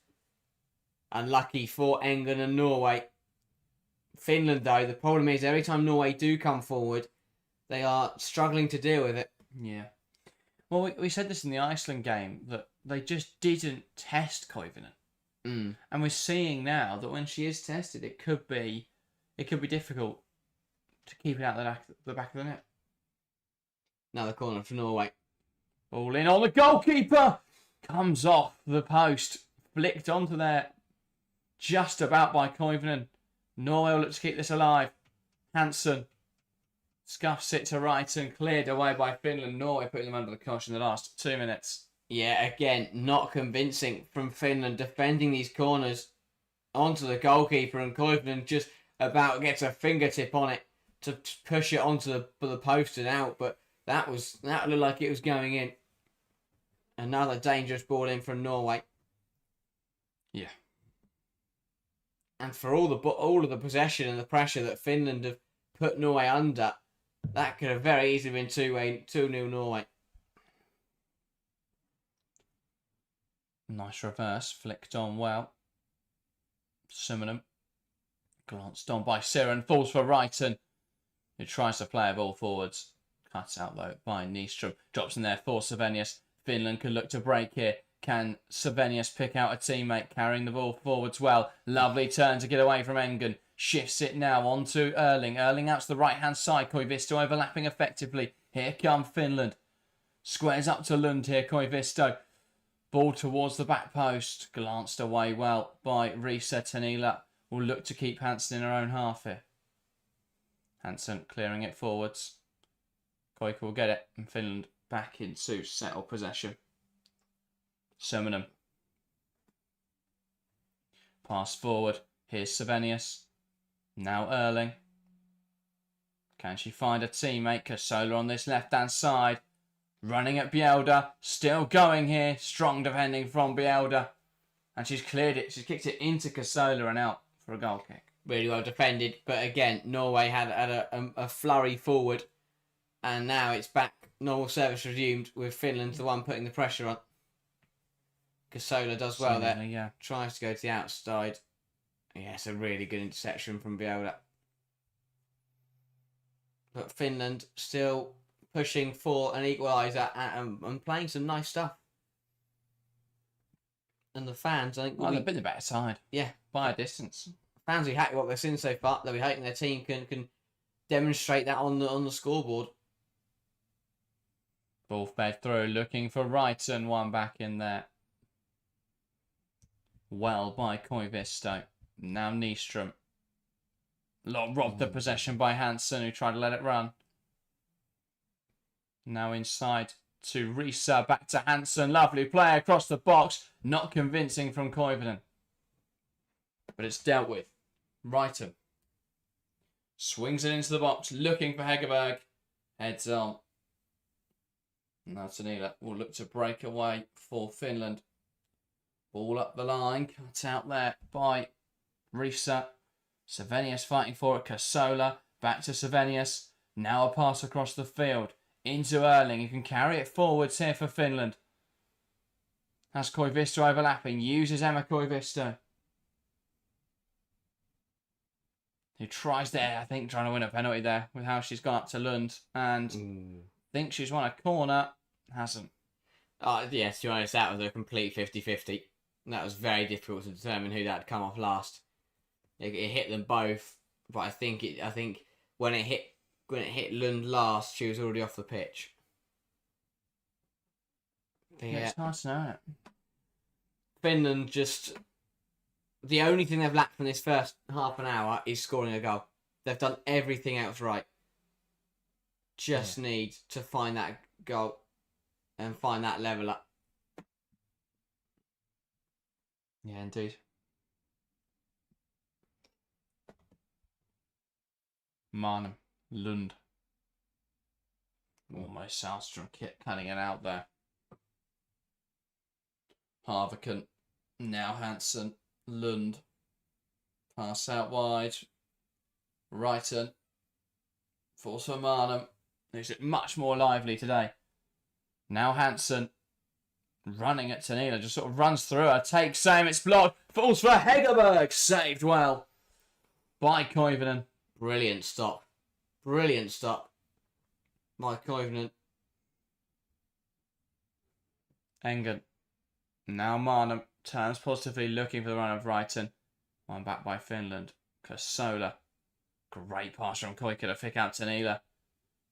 Unlucky for Engen and Norway. Finland, though, the problem is every time Norway do come forward, they are struggling to deal with it. Yeah. Well, we said this in the Iceland game, that they just didn't test Koivunen. And we're seeing now that when she is tested, it could be difficult to keep it out the back of the net. Another corner for Norway. Ball in on the goalkeeper. Comes off the post. Flicked onto there. Just about by Koivunen. Norway will look to keep this alive. Hansen scuffs it to right and cleared away by Finland. Norway putting them under the cosh in the last 2 minutes. Yeah, again, not convincing from Finland defending these corners onto the goalkeeper, and Koivunen just about gets a fingertip on it to push it onto the post and out, but that looked like it was going in. Another dangerous ball in from Norway. Yeah. And for all of the possession and the pressure that Finland have put Norway under, that could have very easily been 2-0 Norway. Nice reverse, flicked on well. Simonen glanced on by Siren, falls for Wrighton, who tries to play a ball forwards. Cuts out though by Nystrom. Drops in there for Savenius. Finland could look to break here. Can Savenius pick out a teammate carrying the ball forwards well? Lovely turn to get away from Engen. Shifts it now onto Erling. Erling out to the right-hand side. Koivisto overlapping effectively. Here come Finland. Squares up to Lund here, Koivisto. Ball towards the back post. Glanced away well by Risa. Tanila will look to keep Hansen in her own half here. Hansen clearing it forwards. Koik will get it. And Finland back into settled possession. Simonen. Pass forward. Here's Savenius. Now Erling. Can she find a teammate? Kasola on this left-hand side. Running at Bjelda. Still going here. Strong defending from Bjelda. And she's cleared it. She's kicked it into Kasola and out for a goal kick. Really well defended. But again, Norway had a flurry forward. And now it's back. Normal service resumed with Finland the one putting the pressure on. Kasola does well there. Yeah. Tries to go to the outside. Yeah, it's a really good interception from Bjelda. But Finland still pushing for an equaliser and playing some nice stuff. And the fans, I think... they've been the better side. Yeah. By a distance. Fans will be happy what they've seen so far. They'll be hoping their team can demonstrate that on the scoreboard. Ball fed through, looking for Wrighton. One back in there. Well by Koivisto. Now Nystrom. Robbed the possession by Hansen, who tried to let it run. Now inside to Risa. Back to Hansen. Lovely play across the box. Not convincing from Koivunen. But it's dealt with. Wrighton. Swings it into the box. Looking for Hegerberg. Heads on. Now Tanila will look to break away for Finland. Ball up the line. Cut out there by Risa. Savenius fighting for it. Kasola. Back to Savenius. Now a pass across the field into Erling. He can carry it forwards here for Finland. Has Koivisto overlapping. Uses Emma Koivisto. Who tries there, I think, trying to win a penalty there with how she's gone up to Lund. And thinks she's won a corner. Hasn't. Yes, to be honest, that was a complete 50-50. That was very difficult to determine who that had come off last. It hit them both, but I think when it hit Lund last, she was already off the pitch. Yeah, it's hard to know it. Finland just... The only thing they've lacked from this first half an hour is scoring a goal. They've done everything else right. Just need to find that goal and find that level up. Yeah, indeed. Marnum, Lund. Almost Salstrom cutting it out there. Harvikan, now Hansen, Lund. Pass out wide. Wrighton. Falls for Marnum. Who's much more lively today. Now Hansen. Running at Tanila. Just sort of runs through her. Takes aim. It's blocked. Falls for Hegerberg. Saved well by Koivunen. Brilliant stop. Brilliant stop by Koivunen. Engen. Now Marnum turns positively, looking for the run of Wrighton. One back by Finland. Kasola. Great pass from Koika to pick out Tanila,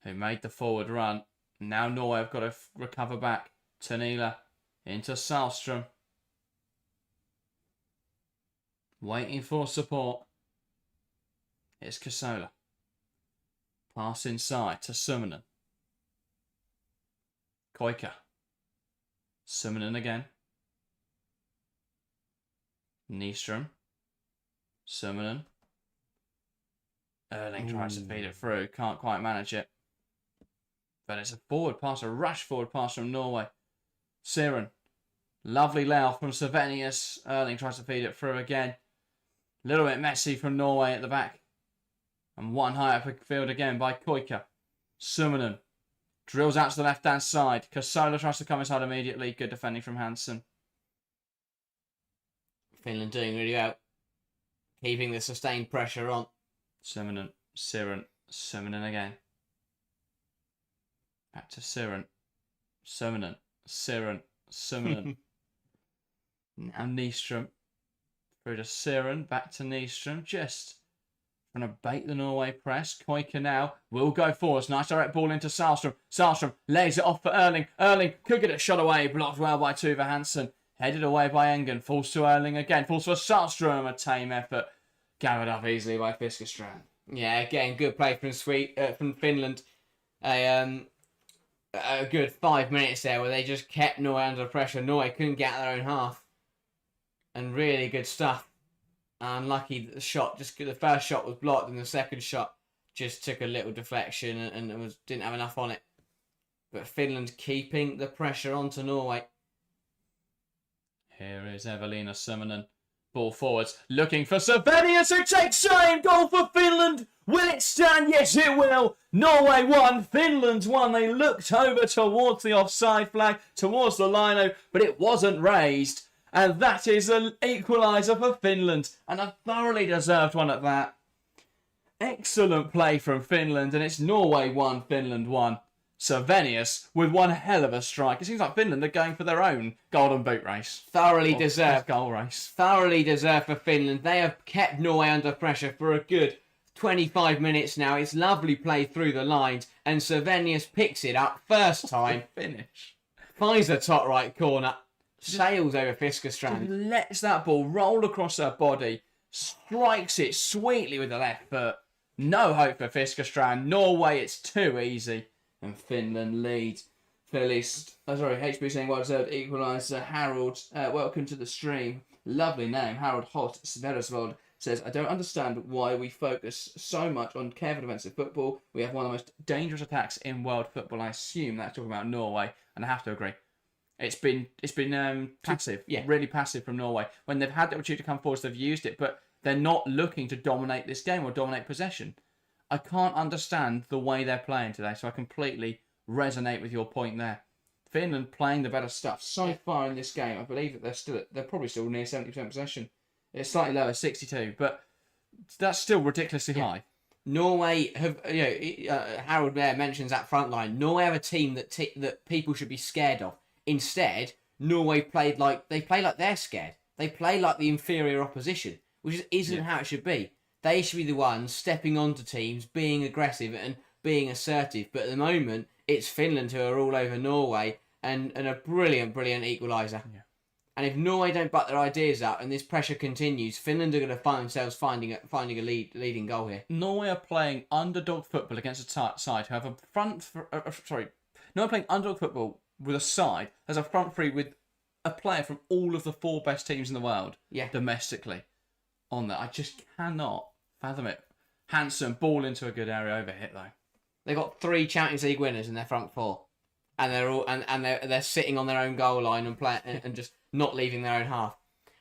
who made the forward run. Now Norway have got to recover back. Tanila into Salstrom. Waiting for support. It's Kasola. Pass inside to Summanen. Koika. Summanen again. Nyström. Summanen. Erling tries to feed it through. Can't quite manage it. But it's a forward pass, a rush forward pass from Norway. Siren. Lovely layoff from Savenius. Erling tries to feed it through again. A little bit messy from Norway at the back. And one high up the field again by Koika. Summanen. Drills out to the left-hand side. Kasola tries to come inside immediately. Good defending from Hansen. Finland doing really well. Keeping the sustained pressure on. Summanen. Siren. Summanen again. Back to Siren. Summanen. Siren. Summanen. Now Nyström. Through to Siren. Back to Nyström. Just trying to bait the Norway press. Koika now will go forwards. Nice direct ball into Salstrom. Salstrom lays it off for Erling. Erling could get a shot away. Blocked well by Tuva Hansen. Headed away by Engen. Falls to Erling again. Falls for Salstrom. A tame effort. Gathered up easily by Fiskerstrand. Yeah, again, good play from Finland. A good 5 minutes there where they just kept Norway under pressure. Norway couldn't get out their own half. And really good stuff. Unlucky that the first shot was blocked and the second shot just took a little deflection and didn't have enough on it. But Finland keeping the pressure onto Norway. Here is Evelina Summanen. Ball forwards, looking for Savenius, who takes aim. Goal for Finland. Will it stand? Yes, it will. Norway won. Finland won. They looked over towards the offside flag, towards the lino, but it wasn't raised. And that is an equaliser for Finland. And a thoroughly deserved one at that. Excellent play from Finland. And it's Norway 1, Finland 1. Savenius with one hell of a strike. It seems like Finland are going for their own golden boot race. Thoroughly deserved. Goal race. Thoroughly deserved for Finland. They have kept Norway under pressure for a good 25 minutes now. It's lovely play through the lines. And Savenius picks it up. First time. Finish. Finds the top right corner. Sails over Fiskerstrand. Lets that ball roll across her body. Strikes it sweetly with the left foot. No hope for Fiskerstrand. Norway, it's too easy. And Finland lead. HB saying well deserved equaliser. Harold, welcome to the stream. Lovely name. Harold Hot Sverresvold says, I don't understand why we focus so much on careful defensive football. We have one of the most dangerous attacks in world football. I assume that's talking about Norway, and I have to agree. It's been passive, really passive from Norway. When they've had the opportunity to come forward, they've used it, but they're not looking to dominate this game or dominate possession. I can't understand the way they're playing today, so I completely resonate with your point there. Finland playing the better stuff so far in this game. I believe that they're probably still near 70% possession. It's slightly lower, 62, but that's still ridiculously high. Norway have, Harold there mentions that front line. Norway have a team that people should be scared of. Instead, Norway played like they're scared. They play like the inferior opposition, which isn't how it should be. They should be the ones stepping onto teams, being aggressive and being assertive. But at the moment, it's Finland who are all over Norway and a brilliant equaliser. Yeah. And if Norway don't butt their ideas up and this pressure continues, Finland are going to find themselves finding a leading goal here. Norway are playing underdog football against a side who have a Norway playing underdog football with a side has a front three with a player from all of the 4 best teams in the world domestically on that. I just cannot fathom it. Hansen, ball into a good area, over hit though. They've got 3 Champions League winners in their front 4, and they're all they're sitting on their own goal line and playing and just not leaving their own half.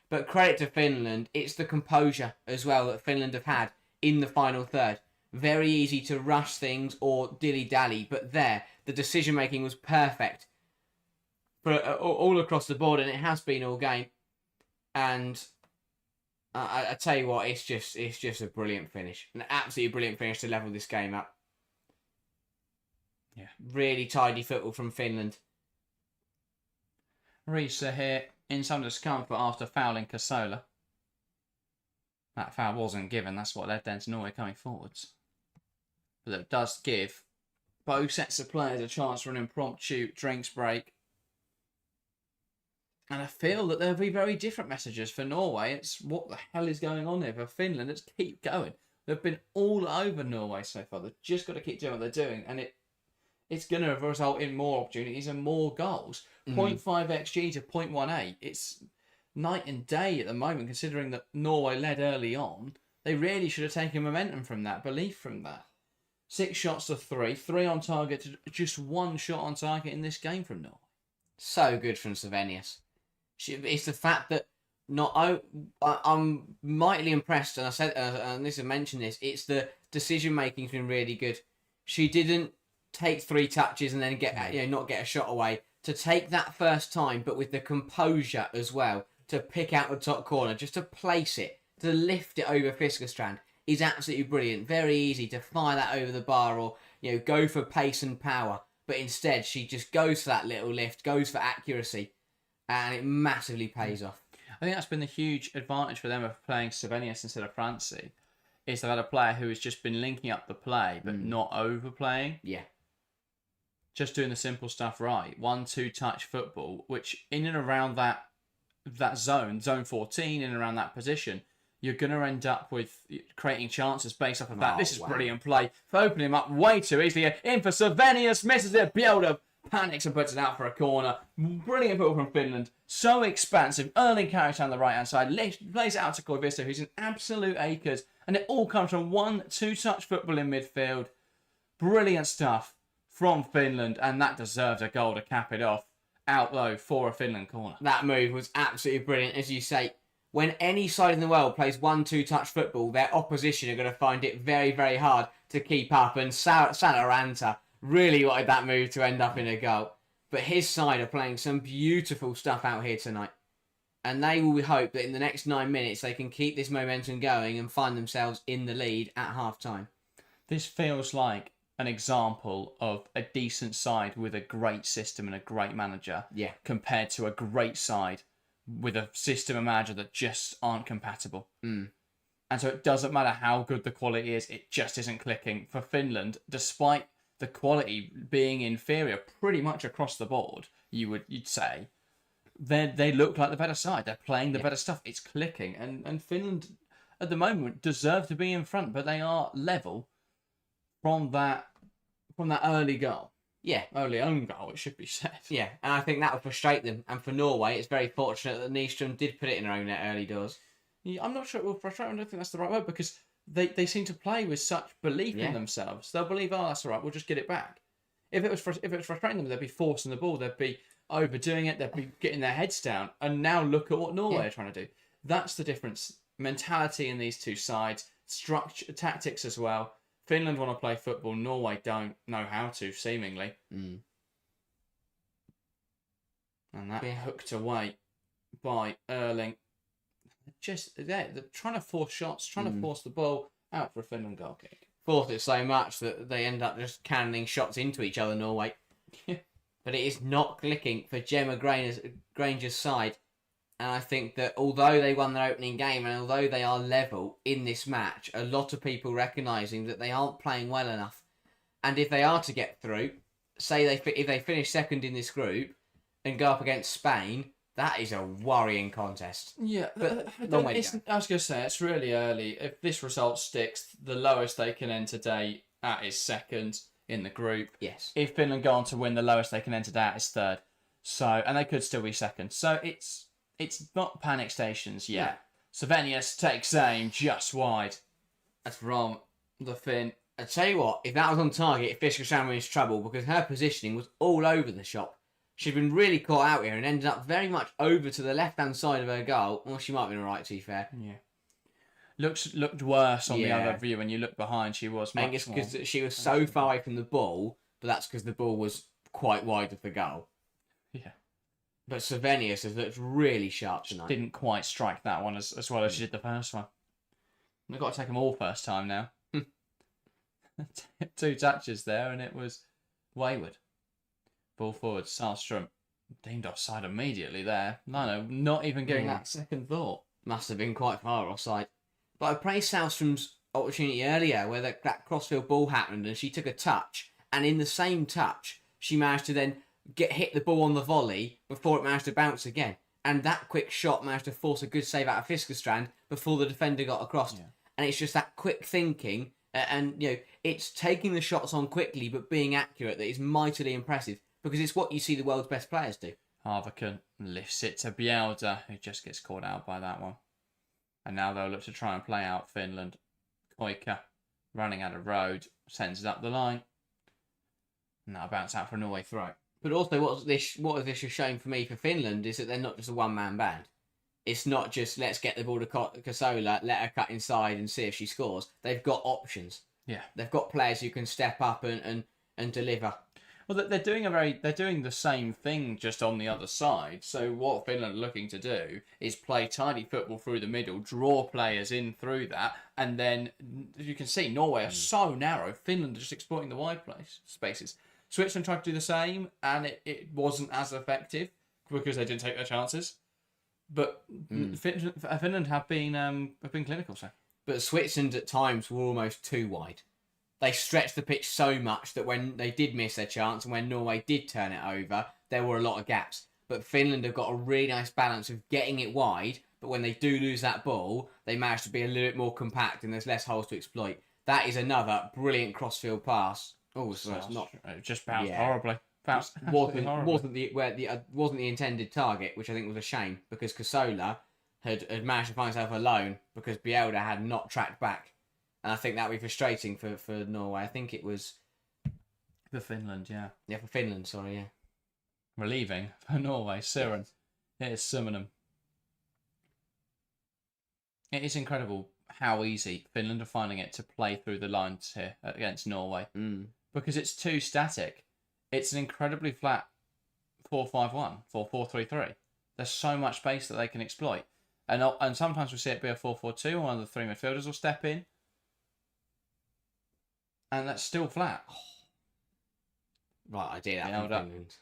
But credit to Finland, it's the composure as well that Finland have had in the final third. Very easy to rush things or dilly-dally, but the decision making was perfect for all across the board, and it has been all game. And I tell you what, it's just a brilliant finish, an absolutely brilliant finish to level this game up. Yeah, really tidy football from Finland. Risa here in some discomfort after fouling Kasola. That foul wasn't given. That's what led then to Norway coming forwards. But it does give both sets of players a chance for an impromptu drinks break. And I feel that there'll be very different messages for Norway. It's what the hell is going on here? For Finland, let's keep going. They've been all over Norway so far. They've just got to keep doing what they're doing. And it's going to result in more opportunities and more goals. 0.5 XG to 0.18. It's night and day at the moment, considering that Norway led early on. They really should have taken momentum from that, belief from that. 6 shots to 3. 3 on target to just 1 shot on target in this game from Norway. So good from Slovenius. It's the fact that I'm mightily impressed, and I said, and this I mentioned this. It's the decision making's been really good. She didn't take 3 touches and then not get a shot away. To take that first time, but with the composure as well, to pick out the top corner, just to place it, to lift it over Fiskerstrand is absolutely brilliant. Very easy to fire that over the bar or go for pace and power, but instead she just goes for that little lift, goes for accuracy, and it massively pays off. I think that's been the huge advantage for them of playing Slovenius instead of Francie, is they've had a player who has just been linking up the play, but not overplaying. Yeah. Just doing the simple stuff right. 1-2 touch football, which in and around that zone 14, in and around that position, you're going to end up with creating chances based off of that. This is brilliant play for opening him up way too easily. In for Slovenius, misses it. Bjelda panics and puts it out for a corner. Brilliant football from Finland. So expansive. Early carry down the right-hand side. Plays it out to Koivisto, who's in absolute acres. And it all comes from 1-2 touch football in midfield. Brilliant stuff from Finland, and that deserves a goal to cap it off. Out low for a Finland corner. That move was absolutely brilliant. As you say, when any side in the world plays 1-2 touch football, their opposition are going to find it very, very hard to keep up. And Salaranta really wanted that move to end up in a goal. But his side are playing some beautiful stuff out here tonight. And they will hope that in the next 9 minutes they can keep this momentum going and find themselves in the lead at half-time. This feels like an example of a decent side with a great system and a great manager, compared to a great side with a system and manager that just aren't compatible. And so it doesn't matter how good the quality is, it just isn't clicking for Finland, despite the quality being inferior pretty much across the board. You'd say they look like the better side. They're playing the better stuff. It's clicking, and Finland at the moment deserve to be in front, but they are level from that early goal. Yeah. Early own goal, it should be said. Yeah, and I think that will frustrate them. And for Norway, it's very fortunate that Nystrom did put it in her own net early doors. Yeah, I'm not sure it will frustrate. I don't think that's the right word, because they seem to play with such belief in themselves. They'll believe, oh, that's all right, we'll just get it back. If it was frustrating them, they'd be forcing the ball, they'd be overdoing it, they'd be getting their heads down. And now look at what Norway are trying to do. That's the difference. Mentality in these two sides, structure, tactics as well. Finland want to play football. Norway don't know how to, seemingly. Mm. And that hooked away by Erling. They're trying to force shots, trying to force the ball out for a Finland goal kick. Forced it so much that they end up just cannoning shots into each other, Norway. But it is not clicking for Gemma Granger's side. And I think that although they won their opening game and although they are level in this match, a lot of people recognising that they aren't playing well enough. And if they are to get through, say if they finish second in this group and go up against Spain, that is a worrying contest. Yeah, but I was going to say, it's really early. If this result sticks, the lowest they can end today at is second in the group. Yes. If Finland go on to win, the lowest they can end today at is third. So, and they could still be second. So it's not panic stations yet. Yeah. Slovenius takes aim just wide. That's from the Finn. I tell you what, if that was on target, Fiskeshamn was in trouble because her positioning was all over the shop. She'd been really caught out here and ended up very much over to the left-hand side of her goal. Well, she might have been alright, to be fair. Yeah. Looked worse on the other view. When you look behind, she was much I think it's because she was so far away from the ball, but that's because the ball was quite wide of the goal. Yeah. But Slovenius has looked really sharp tonight. Didn't quite strike that one as well as she did the first one. We've got to take them all first time now. 2 touches there, and it was wayward. Ball forward, Sahlstrom deemed offside immediately there. No, not even giving that second thought. Must have been quite far offside. But I praised Sahlstrom's opportunity earlier where that crossfield ball happened and she took a touch, and in the same touch she managed to then hit the ball on the volley before it managed to bounce again. And that quick shot managed to force a good save out of Fiskerstrand before the defender got across. Yeah. And it's just that quick thinking and it's taking the shots on quickly but being accurate that is mightily impressive. Because it's what you see the world's best players do. Harvikan lifts it to Bielda, who just gets caught out by that one. And now they'll look to try and play out Finland. Koika running out of road, sends it up the line. And that'll bounce out for a Norway throw. But also what this is showing for me for Finland is that they're not just a one-man band. It's not just let's get the ball to Kasola, let her cut inside and see if she scores. They've got options. Yeah. They've got players who can step up and deliver. Well, they're doing the same thing just on the other side. So what Finland are looking to do is play tidy football through the middle, draw players in through that, and then as you can see, Norway are so narrow. Finland are just exploiting the wide spaces. Switzerland tried to do the same, and it wasn't as effective because they didn't take their chances. But Finland have been clinical, so. But Switzerland at times were almost too wide. They stretched the pitch so much that when they did miss their chance and when Norway did turn it over, there were a lot of gaps. But Finland have got a really nice balance of getting it wide, but when they do lose that ball, they manage to be a little bit more compact and there's less holes to exploit. That is another brilliant crossfield pass. Oh, so it's not. It just bounced horribly. Wasn't the intended target, which I think was a shame because Kasola had managed to find himself alone because Bielda had not tracked back. And I think that would be frustrating for Norway. I think it was... For Finland, yeah. Yeah, for Finland, sorry, yeah. Relieving for Norway. Siren. It is Summonham. It is incredible how easy Finland are finding it to play through the lines here against Norway. Because it's too static. It's an incredibly flat 4-5-1, 4-4-3-3. There's so much space that they can exploit. And sometimes we see it be a 4-4-2, and one of the 3 midfielders will step in. And that's still flat. Right idea. Finland.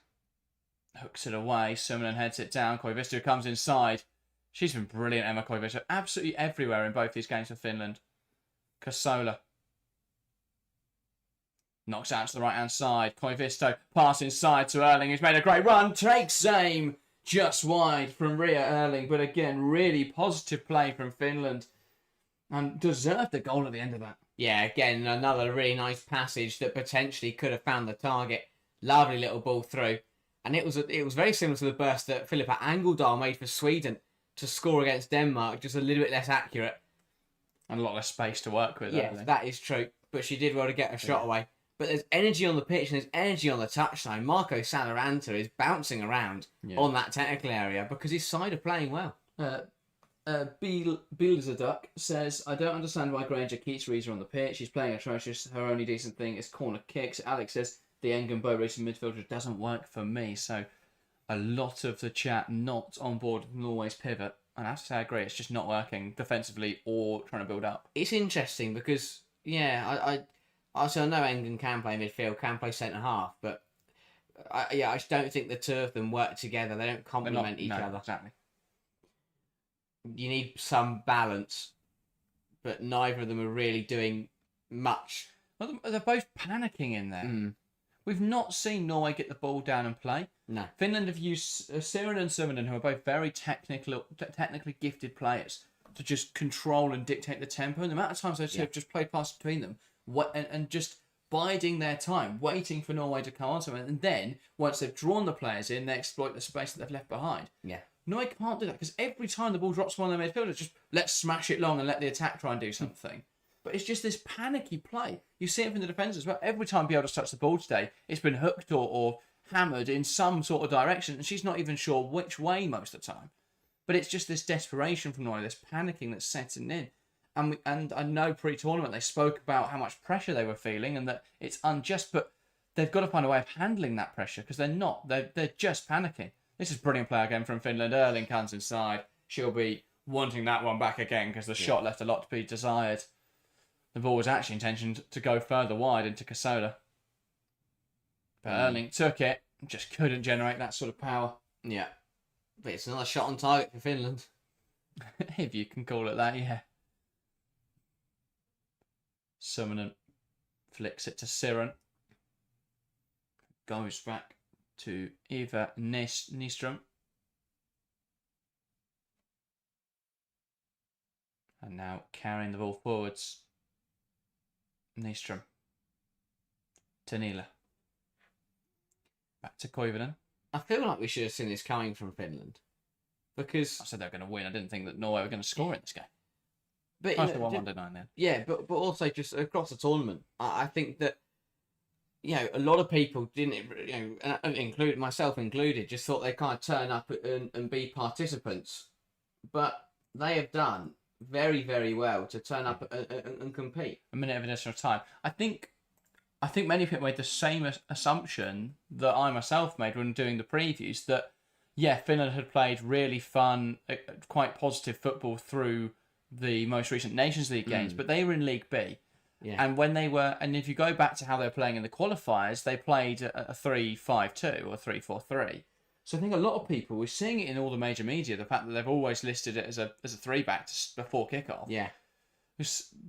Hooks it away. Summonen heads it down. Koivisto comes inside. She's been brilliant, Emma Koivisto. Absolutely everywhere in both these games for Finland. Kasola. Knocks out to the right-hand side. Koivisto pass inside to Erling, who's made a great run. Takes aim just wide from Ria Erling. But again, really positive play from Finland. And deserved a goal at the end of that. Yeah, again, another really nice passage that potentially could have found the target. Lovely little ball through. And it was very similar to the burst that Filippa Angeldal made for Sweden to score against Denmark, just a little bit less accurate. And a lot less space to work with. Yeah, that is true. But she did well to get a shot away. But there's energy on the pitch and there's energy on the touchline. Marco Salaranta is bouncing around on that technical area because his side are playing well. Bielzaduk says, I don't understand why Granger keeps Reeser on the pitch. She's playing atrocious. Her only decent thing is corner kicks. Alex says, the Engen Bo racing midfielder doesn't work for me. So a lot of the chat not on board with Norway's pivot. And I have to say, I agree. It's just not working defensively or trying to build up. It's interesting because, I know Engen can play midfield, can play centre-half, but I just don't think the two of them work together. They don't complement each other. Exactly. You need some balance, but neither of them are really doing much. Well, they're both panicking in there. We've not seen Norway get the ball down and play. No. Finland have used Siren and Summonen, who are both very technically gifted players, to just control and dictate the tempo. And the amount of times those two have just played past between them and just biding their time, waiting for Norway to come on to them. And then, once they've drawn the players in, they exploit the space that they've left behind. Yeah. Norway can't do that because every time the ball drops from one of their midfielders, just let's smash it long and let the attack try and do something. But it's just this panicky play. You see it from the defence as well. Every time Bielda's touched the ball today, it's been hooked or hammered in some sort of direction, and she's not even sure which way most of the time. But it's just this desperation from Norway, this panicking that's setting in. And I know pre-tournament they spoke about how much pressure they were feeling and that it's unjust, but they've got to find a way of handling that pressure because they're not. They're just panicking. This is a brilliant play again from Finland. Erling comes inside. She'll be wanting that one back again because the shot left a lot to be desired. The ball was actually intentioned to go further wide into Kasola. But Erling took it, just couldn't generate that sort of power. Yeah. But it's another shot on target for Finland. If you can call it that, yeah. Summonen flicks it to Siren. Goes back to Eva Nyström. And now carrying the ball forwards. Nyström. Tanila. Back to Koivunen. I feel like we should have seen this coming from Finland. Because I said they were going to win. I didn't think that Norway were going to score in this game. But Most of 1-1 then. Yeah, but also just across the tournament, I think that a lot of people didn't, and myself included, just thought they kind of turn up and be participants, but they have done very, very well to turn up and compete. A minute of additional time. I think many people made the same assumption that I myself made when doing the previews that Finland had played really fun, quite positive football through the most recent Nations League games, but they were in League B. Yeah. And if you go back to how they were playing in the qualifiers, they played a 3-5-2 or 3-4-3. So I think a lot of people were seeing it in all the major media, the fact that they've always listed it as a 3-back before kickoff. Yeah.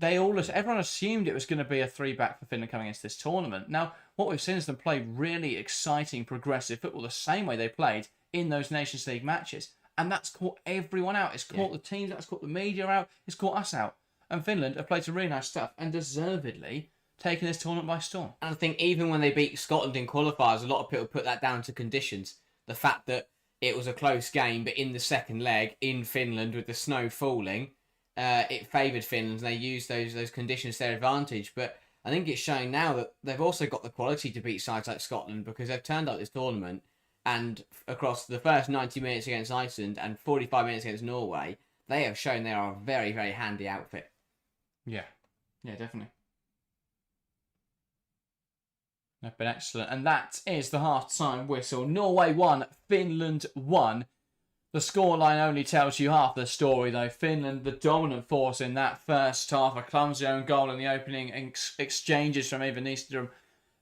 Everyone assumed it was going to be a 3-back for Finland coming into this tournament. Now, what we've seen is them play really exciting, progressive football the same way they played in those Nations League matches. And that's caught everyone out. It's caught the teams out. It's caught the media out. It's caught us out. And Finland have played some really nice stuff and deservedly taken this tournament by storm. And I think even when they beat Scotland in qualifiers, a lot of people put that down to conditions. The fact that it was a close game, but in the second leg in Finland with the snow falling, it favoured Finland and they used those conditions to their advantage. But I think it's showing now that they've also got the quality to beat sides like Scotland because they've turned up this tournament and across the first 90 minutes against Iceland and 45 minutes against Norway, they have shown they are a very, very handy outfit. Yeah, definitely. They've been excellent. And that is the half-time whistle. Norway 1, Finland 1. The scoreline only tells you half the story, though. Finland, the dominant force in that first half. A clumsy own goal in the opening exchanges from Eva Nyström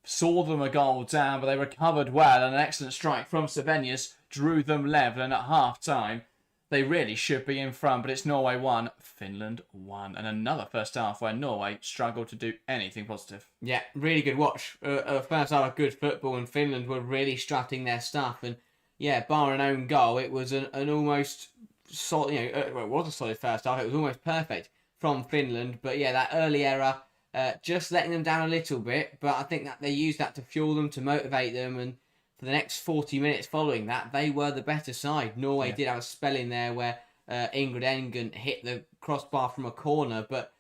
saw them a goal down, but they recovered well. And an excellent strike from Savenius drew them level. And at half-time, they really should be in front, but it's Norway 1, Finland 1. And another first half where Norway struggled to do anything positive. Yeah, really good watch. First half of good football, and Finland were really strutting their stuff. And yeah, bar an own goal, it was an almost solid, it was a solid first half. It was almost perfect from Finland. But yeah, that early error, just letting them down a little bit. But I think that they used that to fuel them, to motivate them, and for the next 40 minutes following that, they were the better side. Norway did have a spell in there where Ingrid Engen hit the crossbar from a corner, but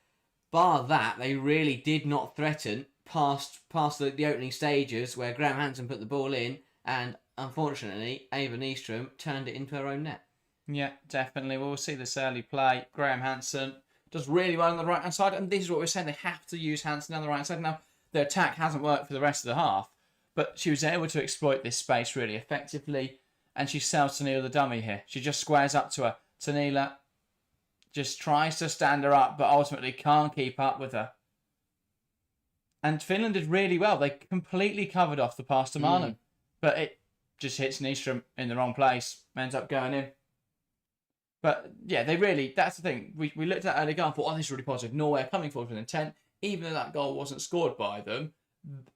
bar that, they really did not threaten past the opening stages where Graham Hansen put the ball in, and unfortunately, Eva Nyström turned it into her own net. Yeah, definitely. We'll see this early play. Graham Hansen does really well on the right-hand side, and this is what we're saying. They have to use Hansen on the right side. Now, the attack hasn't worked for the rest of the half, but she was able to exploit this space really effectively, and she sells Tanila the dummy here. She just squares up to her. Tanila just tries to stand her up, but ultimately can't keep up with her. And Finland did really well. They completely covered off the pass to Marlon, but it just hits Nystrom in the wrong place, ends up going in. But yeah, that's the thing. We looked at that early goal and thought, oh, this is really positive. Norway are coming forward with intent. Even though that goal wasn't scored by them,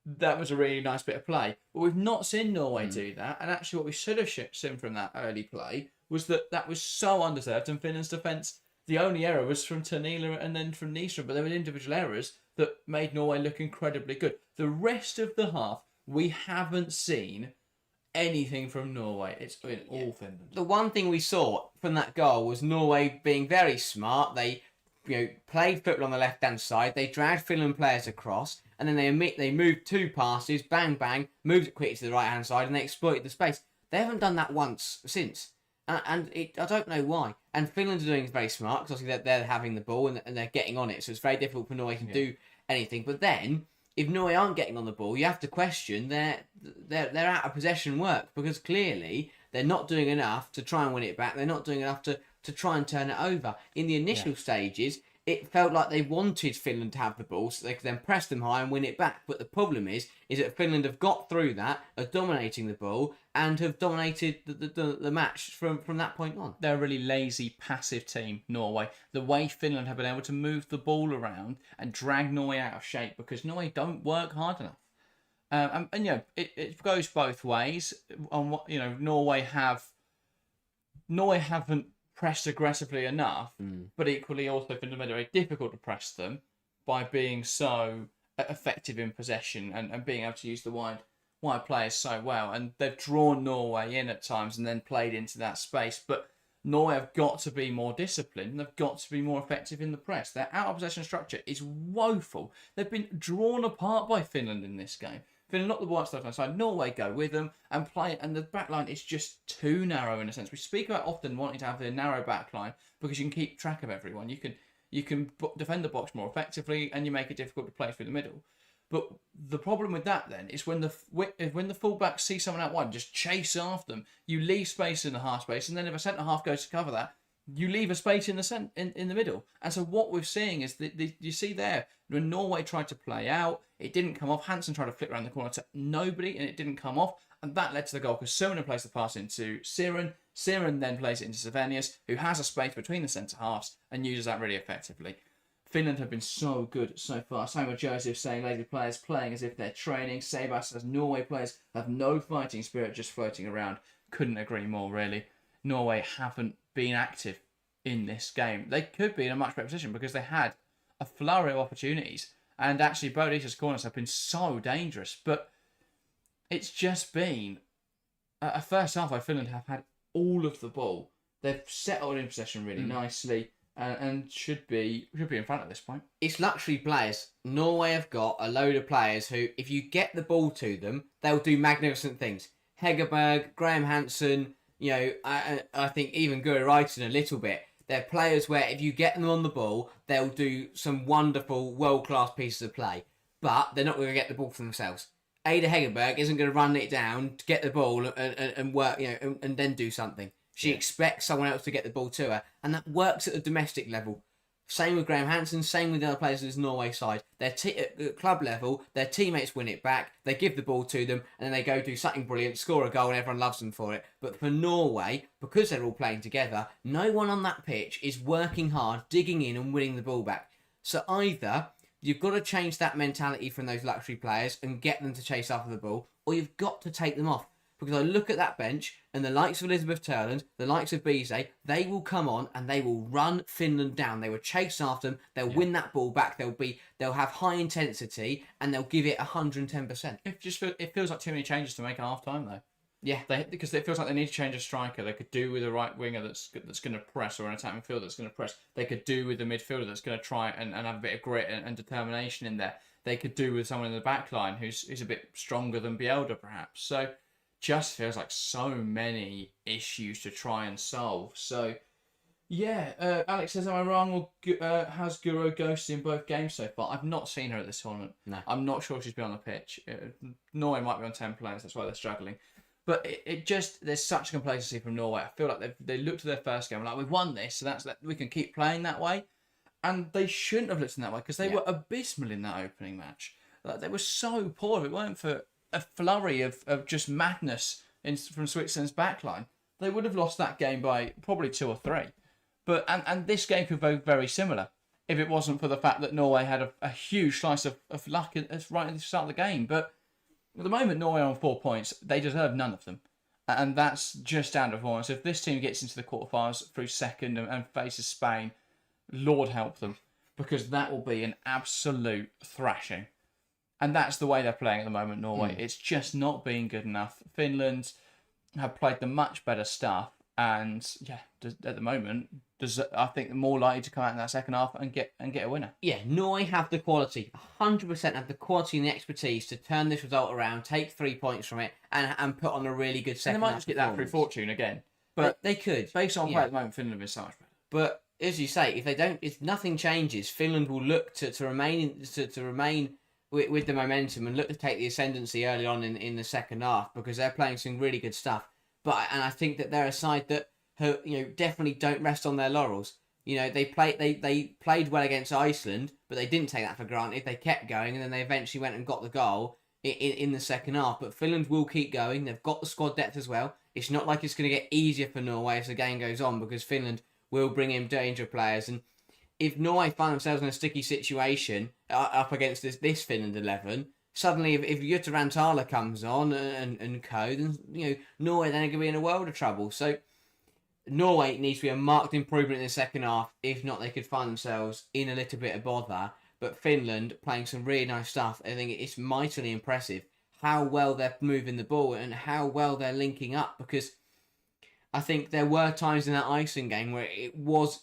that was a really nice bit of play. But we've not seen Norway do that. And actually what we should have seen from that early play was that was so undeserved. And Finland's defence, the only error was from Tanila and then from Nystrom. But there were individual errors that made Norway look incredibly good. The rest of the half, we haven't seen anything from Norway. It's been all Finland. The one thing we saw from that goal was Norway being very smart. They played football on the left-hand side. They dragged Finland players across, and then they moved 2 passes, bang, bang, moved it quickly to the right-hand side, and they exploited the space. They haven't done that once since. I don't know why. And Finland are doing very smart, because obviously they're having the ball, and they're getting on it, so it's very difficult for Norway to do anything. But then, if Norway aren't getting on the ball, you have to question their out of possession work, because clearly they're not doing enough to try and win it back. They're not doing enough to try and turn it over. In the initial stages, it felt like they wanted Finland to have the ball so they could then press them high and win it back. But the problem is that Finland have got through that, are dominating the ball, and have dominated the match from that point on. They're a really lazy, passive team, Norway. The way Finland have been able to move the ball around and drag Norway out of shape, because Norway don't work hard enough. It goes both ways. On what Norway haven't pressed aggressively enough, but equally also Finland made it very difficult to press them by being so effective in possession and being able to use the wide players so well. And they've drawn Norway in at times and then played into that space. But Norway have got to be more disciplined. They've got to be more effective in the press. Their out of possession structure is woeful. They've been drawn apart by Finland in this game. Finland knock the ball out the side. Norway go with them and play, and the back line is just too narrow in a sense. We speak about often wanting to have a narrow back line because you can keep track of everyone. You can defend the box more effectively, and you make it difficult to play through the middle. But the problem with that then is when the fullbacks see someone out wide and just chase after them, you leave space in the half space, and then if a centre half goes to cover that, you leave a space in the middle. And so what we're seeing is that you see there, when Norway tried to play out, it didn't come off. Hansen tried to flick around the corner to nobody, and it didn't come off. And that led to the goal because Suhonen plays the pass into Siren. Siren then plays it into Savenius, who has a space between the centre halves and uses that really effectively. Finland have been so good so far. Same with Joseph saying lazy players playing as if they're training. Sebas says Norway players have no fighting spirit, just floating around. Couldn't agree more, really. Norway haven't been active in this game. They could be in a much better position because they had a flurry of opportunities. And actually, Bodis's corners have been so dangerous. But it's just been a first half where Finland have had all of the ball. They've settled in possession really nicely and should be in front at this point. It's luxury players. Norway have got a load of players who, if you get the ball to them, they'll do magnificent things. Hegerberg, Graham Hansen, I think even Guri Reiten a little bit. They're players where if you get them on the ball, they'll do some wonderful, world-class pieces of play. But they're not going to get the ball for themselves. Ada Hegerberg isn't going to run it down to get the ball and work, and then do something. She expects someone else to get the ball to her, and that works at the domestic level. Same with Graham Hansen, same with the other players on this Norway side. At club level, their teammates win it back, they give the ball to them, and then they go do something brilliant, score a goal, and everyone loves them for it. But for Norway, because they're all playing together, no one on that pitch is working hard, digging in and winning the ball back. So either you've got to change that mentality from those luxury players and get them to chase after the ball, or you've got to take them off. Because I look at that bench, and the likes of Elizabeth Turland, the likes of Bizet, they will come on and they will run Finland down. They will chase after them. They'll win that ball back. They'll have high intensity, and they'll give it 110%. It feels like too many changes to make at half time though. Yeah, because it feels like they need to change a striker. They could do with a right winger that's going to press, or an attacking midfielder that's going to press. They could do with a midfielder that's going to try and have a bit of grit and determination in there. They could do with someone in the back line who's a bit stronger than Bielda perhaps. So just feels like so many issues to try and solve. So, yeah, Alex says, am I wrong? Or has Guro ghosted in both games so far? I've not seen her at this tournament. No. I'm not sure she's been on the pitch. Norway might be on 10 players, that's why they're struggling. But it just, there's such complacency from Norway. I feel like they looked at their first game like, we've won this, so we can keep playing that way. And they shouldn't have looked in that way because they were abysmal in that opening match. Like, they were so poor. If it weren't for a flurry of just madness from Switzerland's backline, they would have lost that game by probably 2 or 3. But and this game could be very similar if it wasn't for the fact that Norway had a huge slice of luck right at the start of the game. But at the moment, Norway are on 4 points. They deserve none of them. And that's just down to performance. If this team gets into the quarterfinals through second and faces Spain, Lord help them, because that will be an absolute thrashing. And that's the way they're playing at the moment, Norway. It's just not being good enough. Finland have played the much better stuff. And yeah, at the moment, I think they're more likely to come out in that second half and get a winner. Yeah, Norway have the quality, 100% have the quality and the expertise to turn this result around, take 3 points from it, and put on a really good second half. And they might just get that through fortune again. But they could. Based on play at the moment, Finland is so much better. But as you say, if nothing changes, Finland will look to remain with the momentum and look to take the ascendancy early on in the second half, because they're playing some really good stuff. And I think that they're a side that definitely don't rest on their laurels. They played well against Iceland, but they didn't take that for granted. They kept going, and then they eventually went and got the goal in the second half. But Finland will keep going. They've got the squad depth as well. It's not like it's going to get easier for Norway as the game goes on, because Finland will bring in danger players. And if Norway find themselves in a sticky situation up against this Finland 11, suddenly if Jutta Rantala comes on and co, then Norway then are going to be in a world of trouble. So Norway needs to be a marked improvement in the second half. If not, they could find themselves in a little bit of bother. But Finland playing some really nice stuff. I think it's mightily impressive how well they're moving the ball and how well they're linking up, because I think there were times in that Iceland game where it was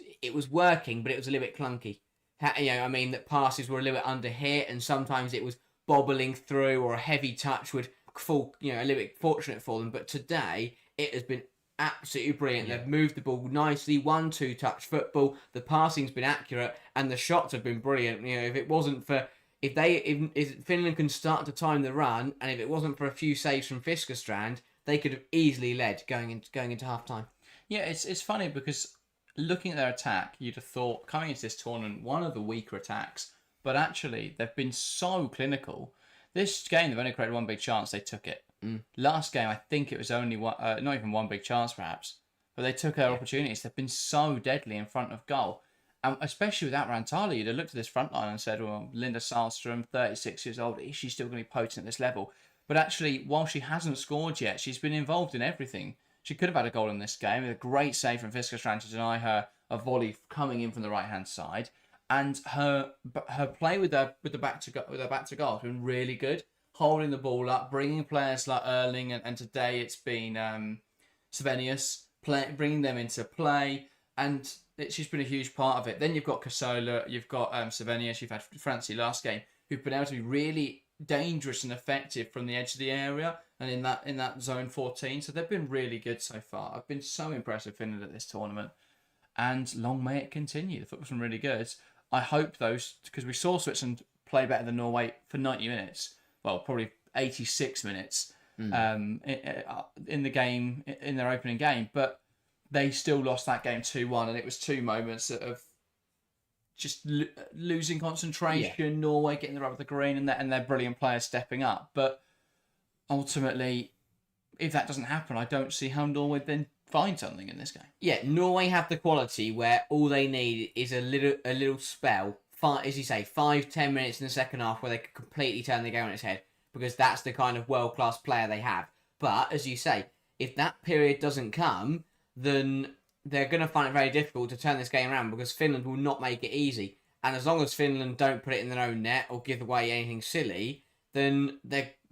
working, but it was a little bit clunky. That passes were a little bit under hit, and sometimes it was bobbling through, or a heavy touch would fall, a little bit fortunate for them. But today, it has been absolutely brilliant. Yeah. They've moved the ball nicely, 1-2 touch football. The passing's been accurate, and the shots have been brilliant. If it wasn't for if Finland can start to time the run, and if it wasn't for a few saves from Fiskerstrand, they could have easily led going into half time. Yeah, it's funny because looking at their attack, you'd have thought coming into this tournament one of the weaker attacks, but actually they've been so clinical. This game they've only created one big chance, they took it. Last game I think it was only one, not even one big chance perhaps, but they took their opportunities. They've been so deadly in front of goal, and especially without Rantala, you'd have looked at this front line and said, well, Linda Sahlström, 36 years old, is she still going to be potent at this level? But actually, while she hasn't scored yet, she's been involved in everything. She could have had a goal in this game. A great save from Fiskerstrand to deny her a volley coming in from the right-hand side. And her play with her back to goal has been really good. Holding the ball up, bringing players like Erling, and today it's been Svennius, bringing them into play. And she's been a huge part of it. Then you've got Kasola, you've got Svennius, you've had Francie last game, who've been able to be really dangerous and effective from the edge of the area and in that zone 14. So they've been really good so far. I've been so impressed with Finland at this tournament, and long may it continue. The football's been really good. I hope because we saw Switzerland play better than Norway for 90 minutes. Well, probably 86 minutes in the game, in their opening game, but they still lost that game 2-1, and it was 2 moments of just losing concentration. Yeah. Norway getting the rub of the green, and their brilliant players stepping up. But ultimately, if that doesn't happen, I don't see how Norway then find something in this game. Yeah, Norway have the quality where all they need is a little spell. As you say, 5-10 minutes in the second half where they can completely turn the game on its head, because that's the kind of world-class player they have. But as you say, if that period doesn't come, then they're going to find it very difficult to turn this game around, because Finland will not make it easy. And as long as Finland don't put it in their own net or give away anything silly, then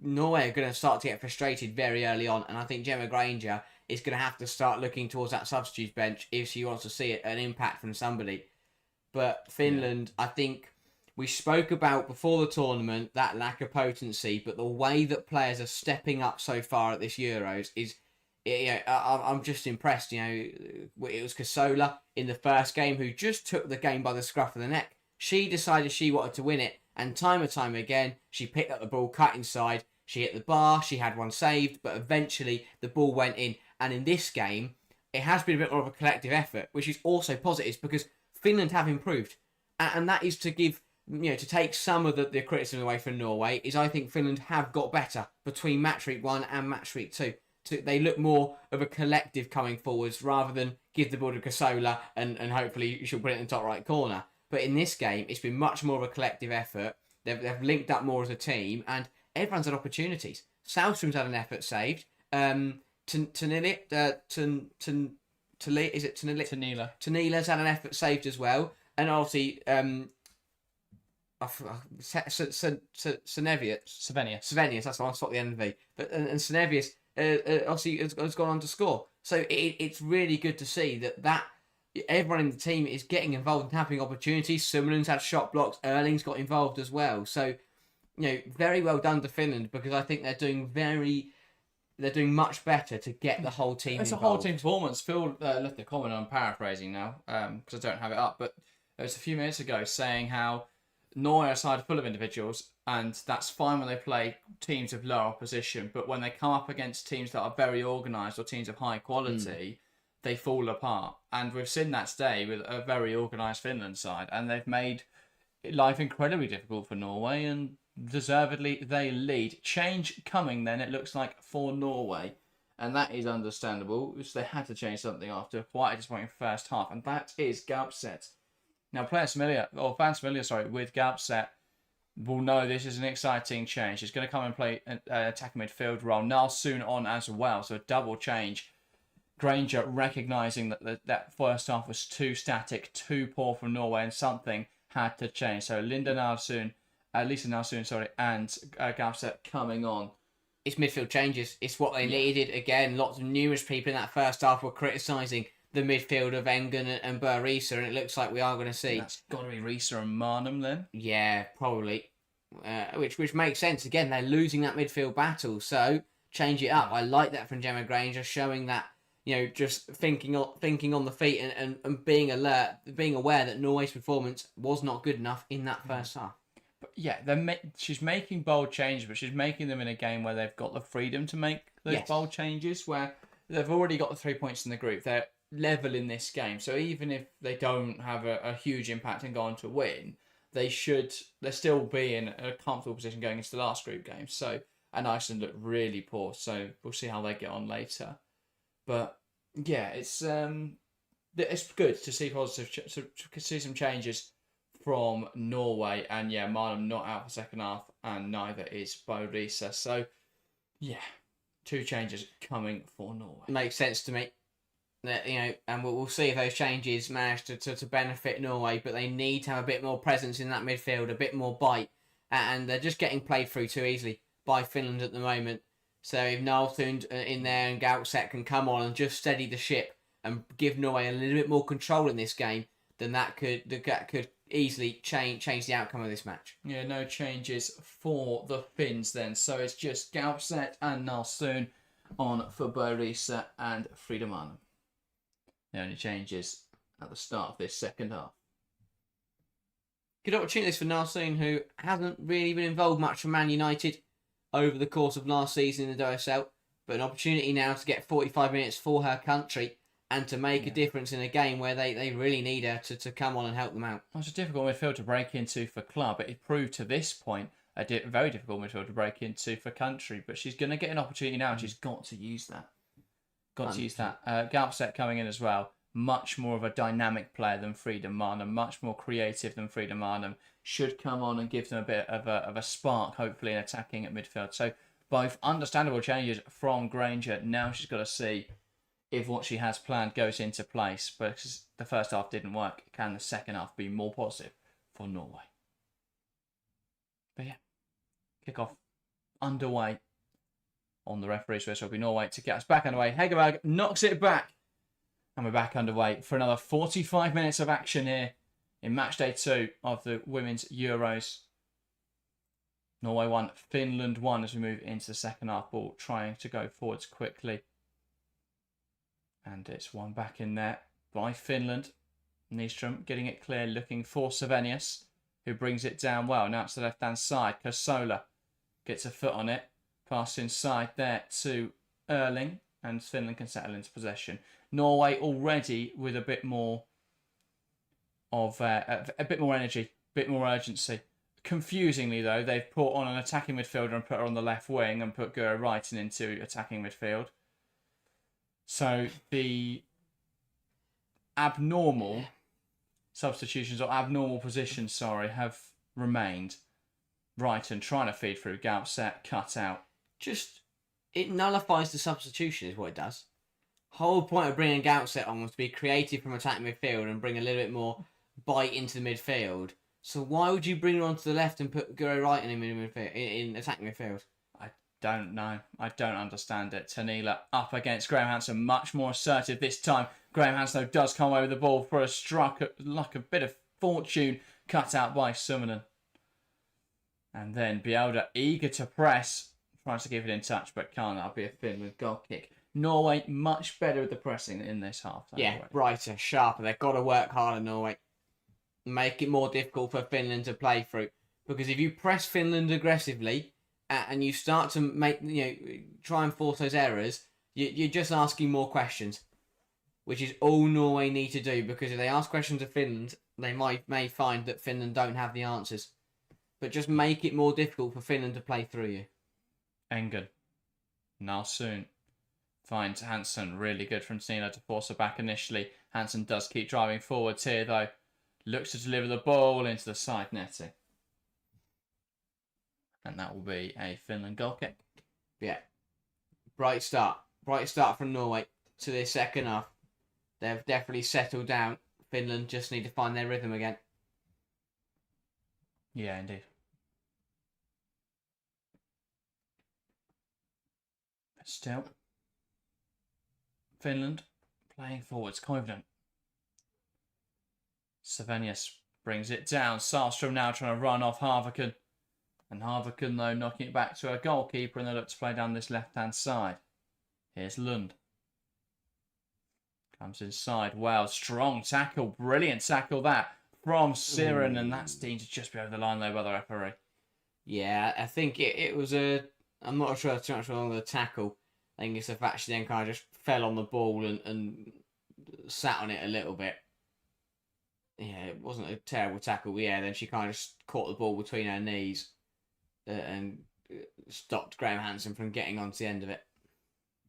Norway are going to start to get frustrated very early on. And I think Gemma Granger is going to have to start looking towards that substitutes bench if she wants to see an impact from somebody. But Finland, I think, We spoke about before the tournament that lack of potency, but the way that players are stepping up so far at this Euros is, I'm just impressed. It was Casola in the first game who just took the game by the scruff of the neck. She decided she wanted to win it, and time again, she picked up the ball, cut inside, she hit the bar, she had one saved, but eventually the ball went in. And in this game, it has been a bit more of a collective effort, which is also positive because Finland have improved. And that is to give, to take some of the criticism away from Norway, is I think Finland have got better between Matchweek 1 and Matchweek 2. They look more of a collective coming forwards rather than give the ball to Casola and hopefully she'll put it in the top right corner. But in this game, it's been much more of a collective effort. They've linked up more as a team and everyone's had opportunities. Salstrom's had an effort saved. Tanila's had an effort saved as well. And obviously, Sevenius, that's what I spot the end of the. And Senevius obviously has gone on to score. So it's really good to see that everyone in the team is getting involved and having opportunities. Summerlin's had shot blocks. Erling's got involved as well. So, very well done to Finland because I think they're doing much better to get the whole team involved. It's a whole team performance. Phil left a comment, I'm paraphrasing now because I don't have it up, but it was a few minutes ago saying how Norway are a side full of individuals and that's fine when they play teams of lower opposition, but when they come up against teams that are very organised or teams of high quality, they fall apart. And we've seen that today with a very organised Finland side, and they've made life incredibly difficult for Norway, and deservedly they lead. Change coming then, it looks like, for Norway, and that is understandable because they had to change something after quite a disappointing first half, and that is Gaupset. Now, fans familiar with Gaupset will know this is an exciting change. He's going to come and play an attacking midfield role. Now soon on as well, so a double change. Granger recognising that first half was too static, too poor from Norway, and something had to change. So Lisa Nalsoon, and Gaupset coming on. It's midfield changes. It's what they needed. Again, numerous people in that first half were criticising the midfield of Engen and Burisa, and it looks like we are going to see. That's got to be Risa and Marnham then. Yeah, probably. Which makes sense. Again, they're losing that midfield battle, so change it up. I like that from Gemma Granger, showing that just thinking on the feet and being alert, being aware that Norway's performance was not good enough in that first half. But yeah, she's making bold changes, but she's making them in a game where they've got the freedom to make those bold changes, where they've already got the 3 points in the group. They're level in this game, so even if they don't have a huge impact and go on to win, they'll still be in a comfortable position going into the last group game. So, and Iceland looked really poor, so we'll see how they get on later. But yeah, it's good to see to see some changes from Norway, and yeah, Marnham not out for second half, and neither is Burisa. So yeah, 2 changes coming for Norway. Makes sense to me. And we'll see if those changes manage to benefit Norway, but they need to have a bit more presence in that midfield, a bit more bite, and they're just getting played through too easily by Finland at the moment. So if Nalthund in there and Gaupset can come on and just steady the ship and give Norway a little bit more control in this game, then that could easily change the outcome of this match. Yeah, no changes for the Finns then. So it's just Gaupset and Nalthund on for Burisa and Frida Marnham. The only changes at the start of this second half. Good opportunities for Nalthund, who hasn't really been involved much for Man United over the course of last season in the WSL, but an opportunity now to get 45 minutes for her country and to make a difference in a game where they really need her to come on and help them out. Well, it's a difficult midfield to break into for club, but it proved to this point a very difficult midfield to break into for country, but she's going to get an opportunity now and she's got to use that. Gaupset coming in as well. Much more of a dynamic player than Frida Marnham, much more creative than Frida Marnham. Should come on and give them a bit of a spark, hopefully, in attacking at midfield. So both understandable changes from Granger. Now she's got to see if what she has planned goes into place. But the first half didn't work, can the second half be more positive for Norway? But yeah, kick-off underway on the referee's whistle. It'll be Norway to get us back underway. Hegerberg knocks it back. And we're back underway for another 45 minutes of action here in match day 2 of the Women's Euros. Norway 1, Finland 1 as we move into the second half. Ball trying to go forwards quickly. And it's one back in there by Finland. Nyström getting it clear, looking for Savenius, who brings it down well. Now it's the left-hand side. Kosola gets a foot on it. Pass inside there to Erling, and Finland can settle into possession. Norway already with a bit more of a bit more energy, a bit more urgency. Confusingly though, they've put on an attacking midfielder and put her on the left wing and put Guro Reiten into attacking midfield. So the abnormal substitutions or abnormal positions, sorry, have remained. Reiten trying to feed through, Gaupset cut out. Just, it nullifies the substitution is what it does. Whole point of bringing Gaupset on was to be creative from attacking midfield and bring a little bit more bite into the midfield. So why would you bring her onto the left and put Guro Reiten in midfield, in attacking midfield? I don't know. I don't understand it. Tanila up against Graham Hansen, much more assertive this time. Graham Hansen though does come away with the ball for a struck, like a bit of fortune, cut out by Summonen. And then Bielda, eager to press, tries to give it in touch, but can't. That'll be a Finland goal kick. Norway much better with the pressing in this half. Yeah, brighter, sharper. They've got to work harder, Norway. Make it more difficult for Finland to play through. Because if you press Finland aggressively and you start to make, try and force those errors, you're just asking more questions, which is all Norway need to do. Because if they ask questions of Finland, they may find that Finland don't have the answers. But just make it more difficult for Finland to play through you. Engen. Nalsoon finds Hansen. Really good from Tina to force her back initially. Hansen does keep driving forwards here though. Looks to deliver the ball into the side netting. And that will be a Finland goal kick. Yeah. Bright start. Bright start from Norway to this second half. They've definitely settled down. Finland just need to find their rhythm again. Yeah, indeed. But still, Finland playing forwards, confident. Savenius brings it down. Sahlström now trying to run off Harviken. And Harviken, though, knocking it back to a goalkeeper, and they look to play down this left-hand side. Here's Lund. Comes inside. Well, strong tackle. Brilliant tackle that from Siren, and that's deemed to just be over the line, though, by the referee. Yeah, I think it was a... I'm not sure too much wrong with the tackle. I think it's the fact she then kind of just fell on the ball and sat on it a little bit. Yeah, it wasn't a terrible tackle. But yeah, then she kind of just caught the ball between her knees and stopped Graham Hansen from getting onto the end of it.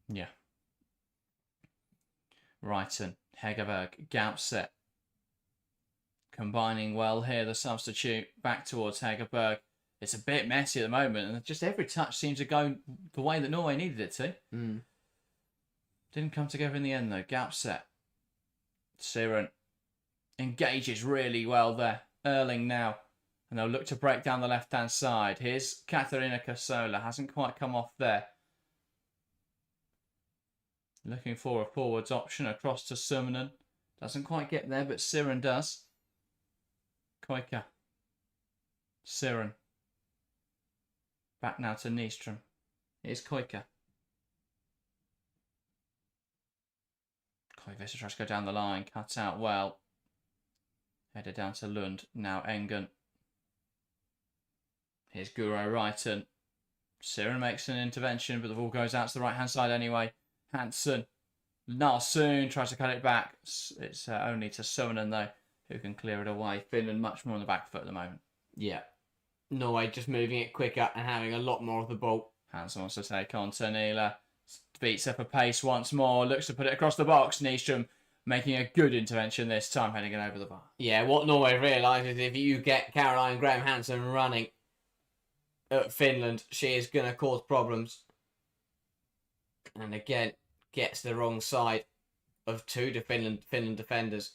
Yeah. Reiten, Hegerberg, Gaupset. Combining well here, the substitute. Back towards Hegerberg. It's a bit messy at the moment, and just every touch seems to go the way that Norway needed it to. Didn't come together in the end, though. Gaupset. Siren engages really well there. Erling now. And they'll look to break down the left-hand side. Here's Katarina Kosola. Hasn't quite come off there. Looking for a forwards option across to Summonen. Doesn't quite get there, but Siren does. Koika. Siren. Back now to Nyström. Here's Koika. Koivisa tries to go down the line. Cut out well. Headed down to Lund. Now Engen. Here's Guro Reiten. Siren makes an intervention, but the ball goes out to the right-hand side anyway. Hansen. Nalsoon tries to cut it back. It's only to Summonen, though, who can clear it away. Finland much more on the back foot at the moment. Yeah. Norway just moving it quicker and having a lot more of the ball. Hansen wants to take on Ternila. Beats up a pace once more. Looks to put it across the box. Nyström making a good intervention this time, heading it over the bar. Yeah, what Norway realises is if you get Caroline Graham Hansen running at Finland, she is going to cause problems. And again, gets the wrong side of two Finland defenders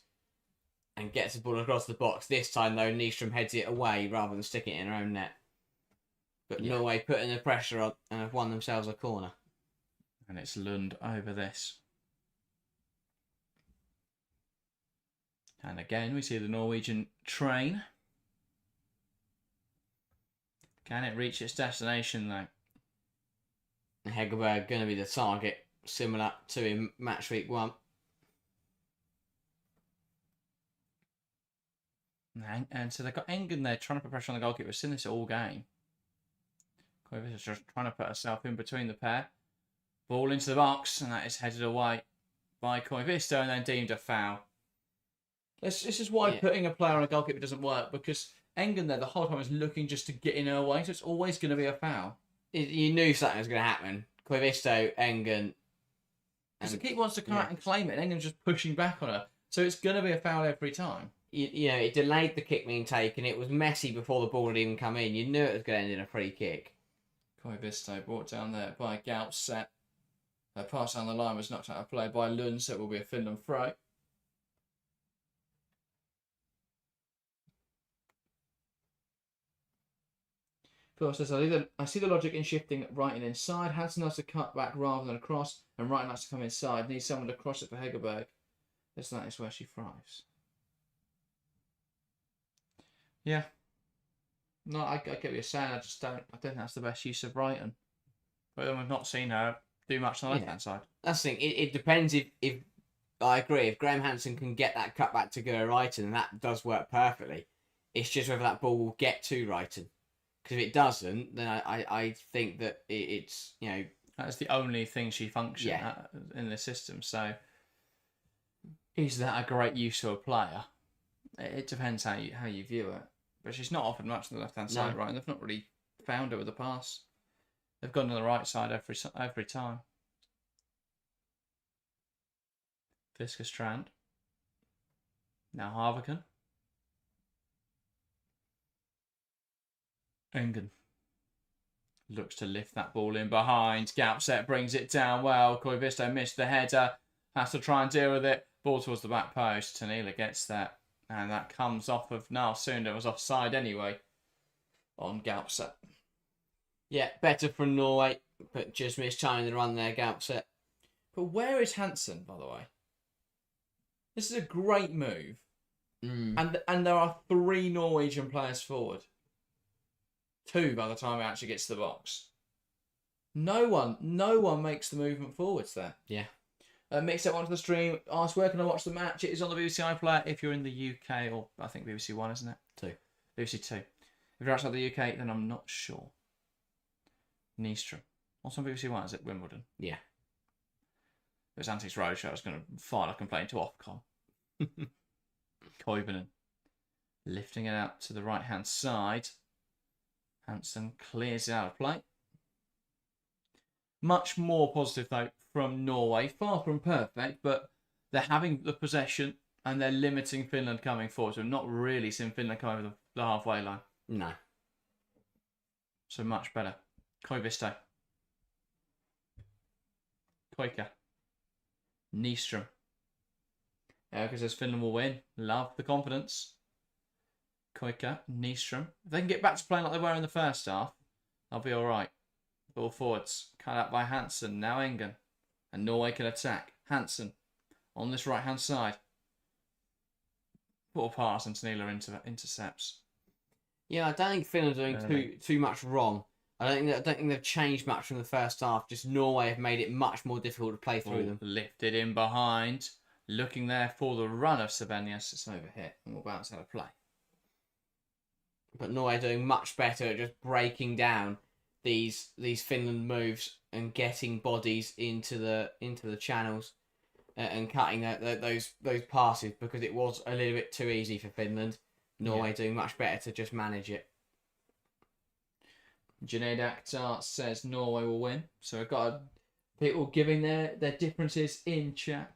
and gets the ball across the box. This time, though, Nyström heads it away rather than sticking it in her own net. But yeah. Norway putting the pressure on and have won themselves a corner. And it's Lund over this. And again, we see the Norwegian train. Can it reach its destination, though? Hegerberg going to be the target, similar to in Matchweek 1. And so they've got Engen there trying to put pressure on the goalkeeper. We've seen this all game. Koivisto is just trying to put herself in between the pair. Ball into the box, and that is headed away by Koivisto and then deemed a foul. This is why putting a player on a goalkeeper doesn't work, because Engen there the whole time is looking just to get in her way, so it's always going to be a foul. You knew something was going to happen. Koivisto, Engen. Because the keeper wants to come out and claim it, and Engen's just pushing back on her. So it's going to be a foul every time. You know, it delayed the kick being taken. It was messy before the ball had even come in. You knew it was going to end in a free kick. Koivisto brought down there by Gautset. Her pass down the line was knocked out of play by Lund, so it will be a Finland throw. Phil says, I see the logic in shifting Wrighton inside. Hansen has to cut back rather than across, and Wrighton has to come inside. Needs someone to cross it for Hegerberg. That is where she thrives. Yeah. No, I get what you're saying. I don't think that's the best use of Wrighton. But then we've not seen her do much on the left-hand side. That's the thing. It depends if I agree. If Graham Hansen can get that cut back to go to Wrighton, then that does work perfectly. It's just whether that ball will get to Wrighton. Because if it doesn't, then I think that it's, you know... That's the only thing she functions in the system. So, is that a great use of a player? It depends how you view it. But she's not offered much on the left-hand side, right? And they've not really found her with the pass. They've gone to the right side every time. Fisker Strand. Now Harviken. Engen looks to lift that ball in behind. Gautset brings it down well. Koivisto missed the header. Has to try and deal with it. Ball towards the back post. Tanila gets that. And that comes off of Nalsund. It was offside anyway on Gautset. Yeah, better from Norway, but just missed timing the run there, Gautset. But where is Hansen, by the way? This is a great move. And there are 3 Norwegian players forward. 2 by the time it actually gets to the box. No one makes the movement forwards there. Yeah. Mix it onto the stream. Ask where can I watch the match? It is on the BBC iPlayer if you're in the UK, or I think BBC One, isn't it? 2. BBC 2. If you're outside the UK, then I'm not sure. Nystrom. What's on BBC One? Is it Wimbledon? Yeah. If it's Antiques Roadshow, I was going to file a complaint to Ofcom. Koivunen lifting it out to the right-hand side. Hansen clears it out of play. Much more positive, though, from Norway. Far from perfect, but they're having the possession and they're limiting Finland coming forward. So we've not really seen Finland come over the halfway line. No. So much better. Koivisto. Koika. Nystrom. Yeah, because as Finland will win. Love the confidence. Koika. Nystrom. If they can get back to playing like they were in the first half, they'll be alright. Ball forwards. Cut out by Hansen. Now Engen. And Norway can attack. Hansen. On this right hand side. Ball pass and Tanila intercepts. Yeah, I don't think Finland are doing too much wrong. I don't think they've changed much from the first half. Just Norway have made it much more difficult to play through them. Lifted in behind. Looking there for the run of Sabenius. It's over here. And we'll bounce out of play. But Norway are doing much better at just breaking down these Finland moves and getting bodies into the channels and cutting those passes, because it was a little bit too easy for Finland. Norway doing much better to just manage it. Junaid Akhtar says Norway will win. So we've got people giving their differences in chat.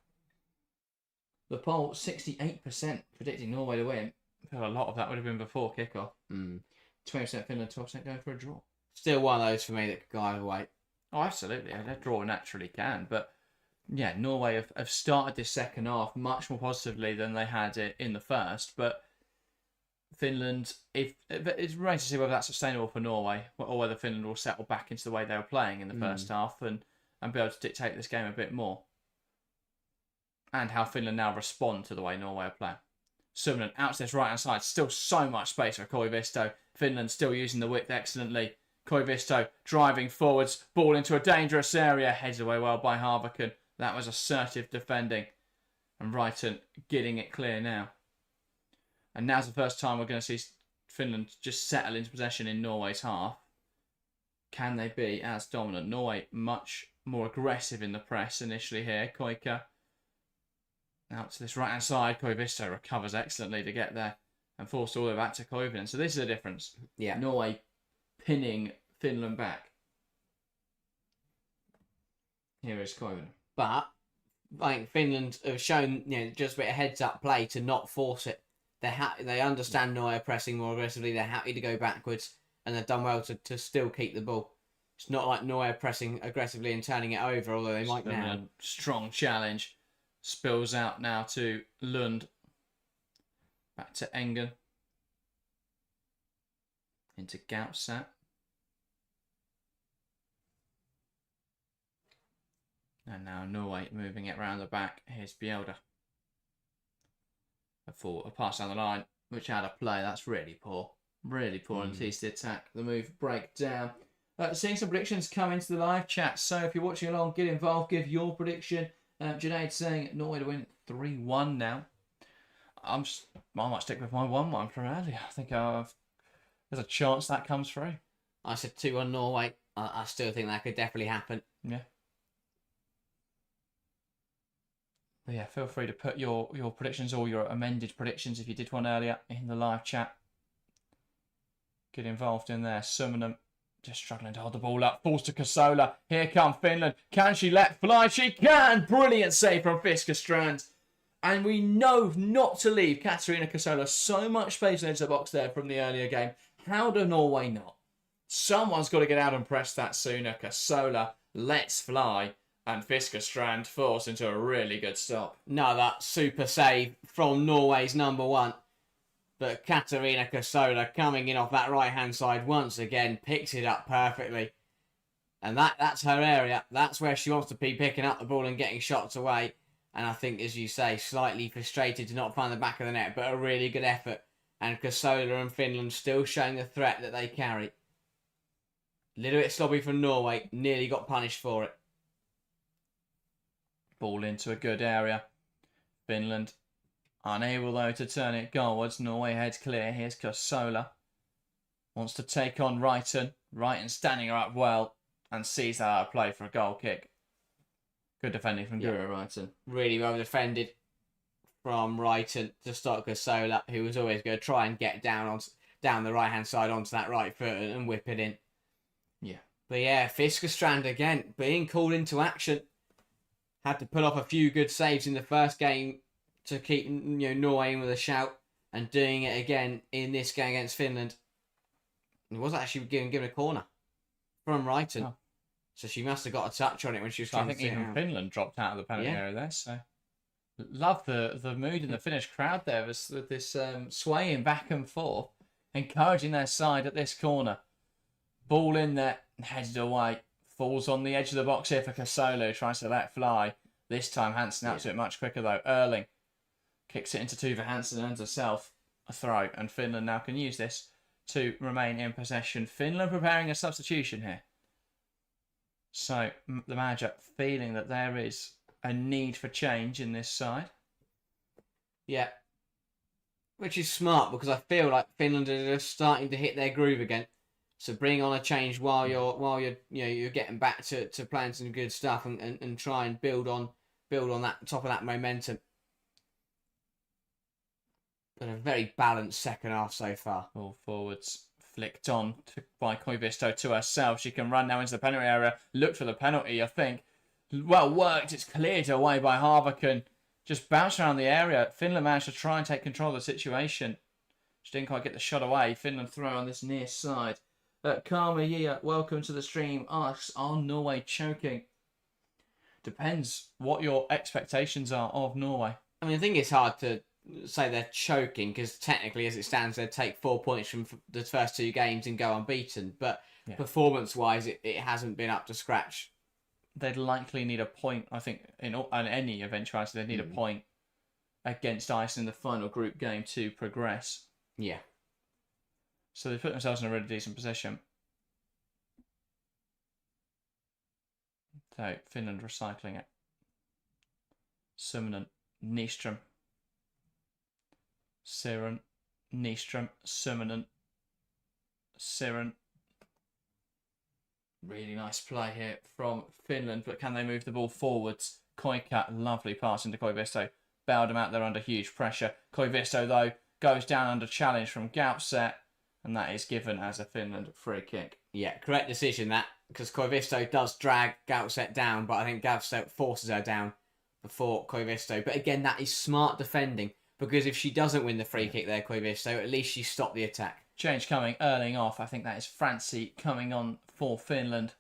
The poll, 68% predicting Norway to win. I feel a lot of that would have been before kickoff. 20% Finland, 12% going for a draw. Still one of those for me that could go either way. Oh, absolutely. A draw naturally can. But yeah, Norway have started this second half much more positively than they had it in the first. But Finland, it's remains to see whether that's sustainable for Norway, or whether Finland will settle back into the way they were playing in the first half and be able to dictate this game a bit more. And how Finland now respond to the way Norway are playing. Summoning out to this right-hand side. Still so much space for Koivisto. Finland still using the width excellently. Koivisto driving forwards. Ball into a dangerous area. Headed away well by Harviken. That was assertive defending. And Righton getting it clear now. And now's the first time we're going to see Finland just settle into possession in Norway's half. Can they be as dominant? Norway much more aggressive in the press initially here. Koika out to this right-hand side. Koivisto recovers excellently to get there and forced all the way back to Koivunen. So this is a difference. Yeah. Norway pinning Finland back. Here is Koivunen. But I think Finland have shown, just a bit of heads-up play to not force it. They understand Norway are pressing more aggressively. They're happy to go backwards, and they've done well to still keep the ball. It's not like Norway are pressing aggressively and turning it over, although they might now. A strong challenge. Spills out now to Lund. Back to Engen. Into Gaupsat. And now Norway moving it round the back. Here's Bjelda. A pass down the line, which out of play. That's really poor. Really poor on the attack. The move break down. Seeing some predictions come into the live chat. So if you're watching along, get involved. Give your prediction. Junaid saying Norway to win 3-1 now. I might stick with my 1-1 from earlier. I think there's a chance that comes through. I said 2-1 Norway. I still think that could definitely happen. Yeah. But yeah, feel free to put your predictions or your amended predictions if you did one earlier in the live chat. Get involved in there. Summonen just struggling to hold the ball up. Falls to Kasola. Here come Finland. Can she let fly? She can! Brilliant save from Fiskerstrand. And we know not to leave Katarina Kasola so much space into the box there from the earlier game. How do Norway not? Someone's got to get out and press that sooner. Kasola lets fly. And Fiskerstrand forced into a really good stop. Another super save from Norway's number one. But Katarina Kasola coming in off that right-hand side once again, picks it up perfectly. And that's her area. That's where she wants to be, picking up the ball and getting shots away. And I think, as you say, slightly frustrated to not find the back of the net, but a really good effort. And Kasola and Finland still showing the threat that they carry. A little bit sloppy from Norway, nearly got punished for it. Ball into a good area. Finland unable though to turn it goalwards. Norway heads clear. Here's Kasola. Wants to take on Righton. Righton standing her up well and sees that out of play for a goal kick. Good defending from Guro Righton. Really well defended from Righton to stop Kasola, who was always going to try and get down the right-hand side onto that right foot and whip it in. Yeah. But yeah, Fiskerstrand again being called into action. Had to put off a few good saves in the first game to keep Norway in with a shout, and doing it again in this game against Finland. It was actually given a corner from Righton. Oh. So she must have got a touch on it when she was trying to see it out. I think even Finland dropped out of the penalty area there. So love the mood in the Finnish crowd there with this swaying back and forth, encouraging their side at this corner. Ball in there, headed away. Falls on the edge of the box here for Kasola, tries to let fly. This time Hansen out to it much quicker though. Erling kicks it into Tuva Hansen, earns herself a throw, and Finland now can use this to remain in possession. Finland preparing a substitution here. So the manager feeling that there is a need for change in this side. Yeah. Which is smart, because I feel like Finland are just starting to hit their groove again. So bring on a change while you're getting back to playing some good stuff and try and build on that top of that momentum. But a very balanced second half so far. All forwards flicked on by Koivisto to herself. She can run now into the penalty area. Look for the penalty, I think. Well worked. It's cleared away by Harviken. Just bounced around the area. Finland managed to try and take control of the situation. She didn't quite get the shot away. Finland throw on this near side. Karma Yia, welcome to the stream. Asks, are Norway choking? Depends what your expectations are of Norway. I mean, I think it's hard to say they're choking, because technically, as it stands, they'd take 4 points from the first two games and go unbeaten. But performance-wise, it hasn't been up to scratch. They'd likely need a point, I think, in any eventuality. They'd need a point against Iceland in the final group game to progress. Yeah. So they put themselves in a really decent position. So Finland recycling it. Summonen, Nyström. Siren, Nyström, Summonen, Siren. Really nice play here from Finland, but can they move the ball forwards? Koika, lovely pass into Koivisto. Bailed him out there under huge pressure. Koivisto, though, goes down under challenge from Gaupset, and that is given as a Finland free kick. Yeah, correct decision that, because Koivisto does drag Gaupset down, but I think Gaupset forces her down before Koivisto. But again, that is smart defending, because if she doesn't win the free kick there, Koivisto, at least she stopped the attack. Change coming early off. I think that is Francie coming on for Finland.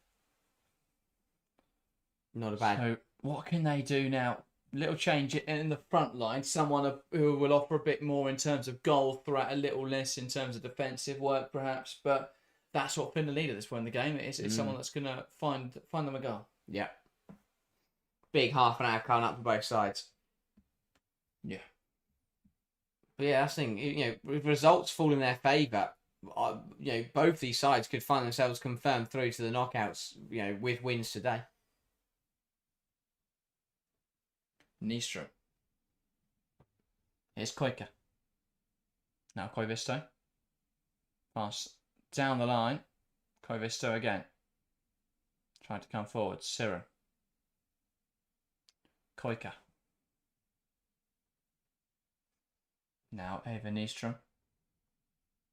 Not a bad. So what can they do now? Little change in the front line. Someone who will offer a bit more in terms of goal threat, a little less in terms of defensive work, perhaps. But that's what Finland need at this point in the game. It's someone that's going to find them a goal. Yeah. Big half an hour coming up for both sides. Yeah. But yeah, that's the thing. With results fall in their favour, both these sides could find themselves confirmed through to the knockouts, with wins today. Nyström. Here's Koika. Now Koivisto. Pass down the line. Koivisto again. Trying to come forward. Siren. Koika. Now Eva Nyström.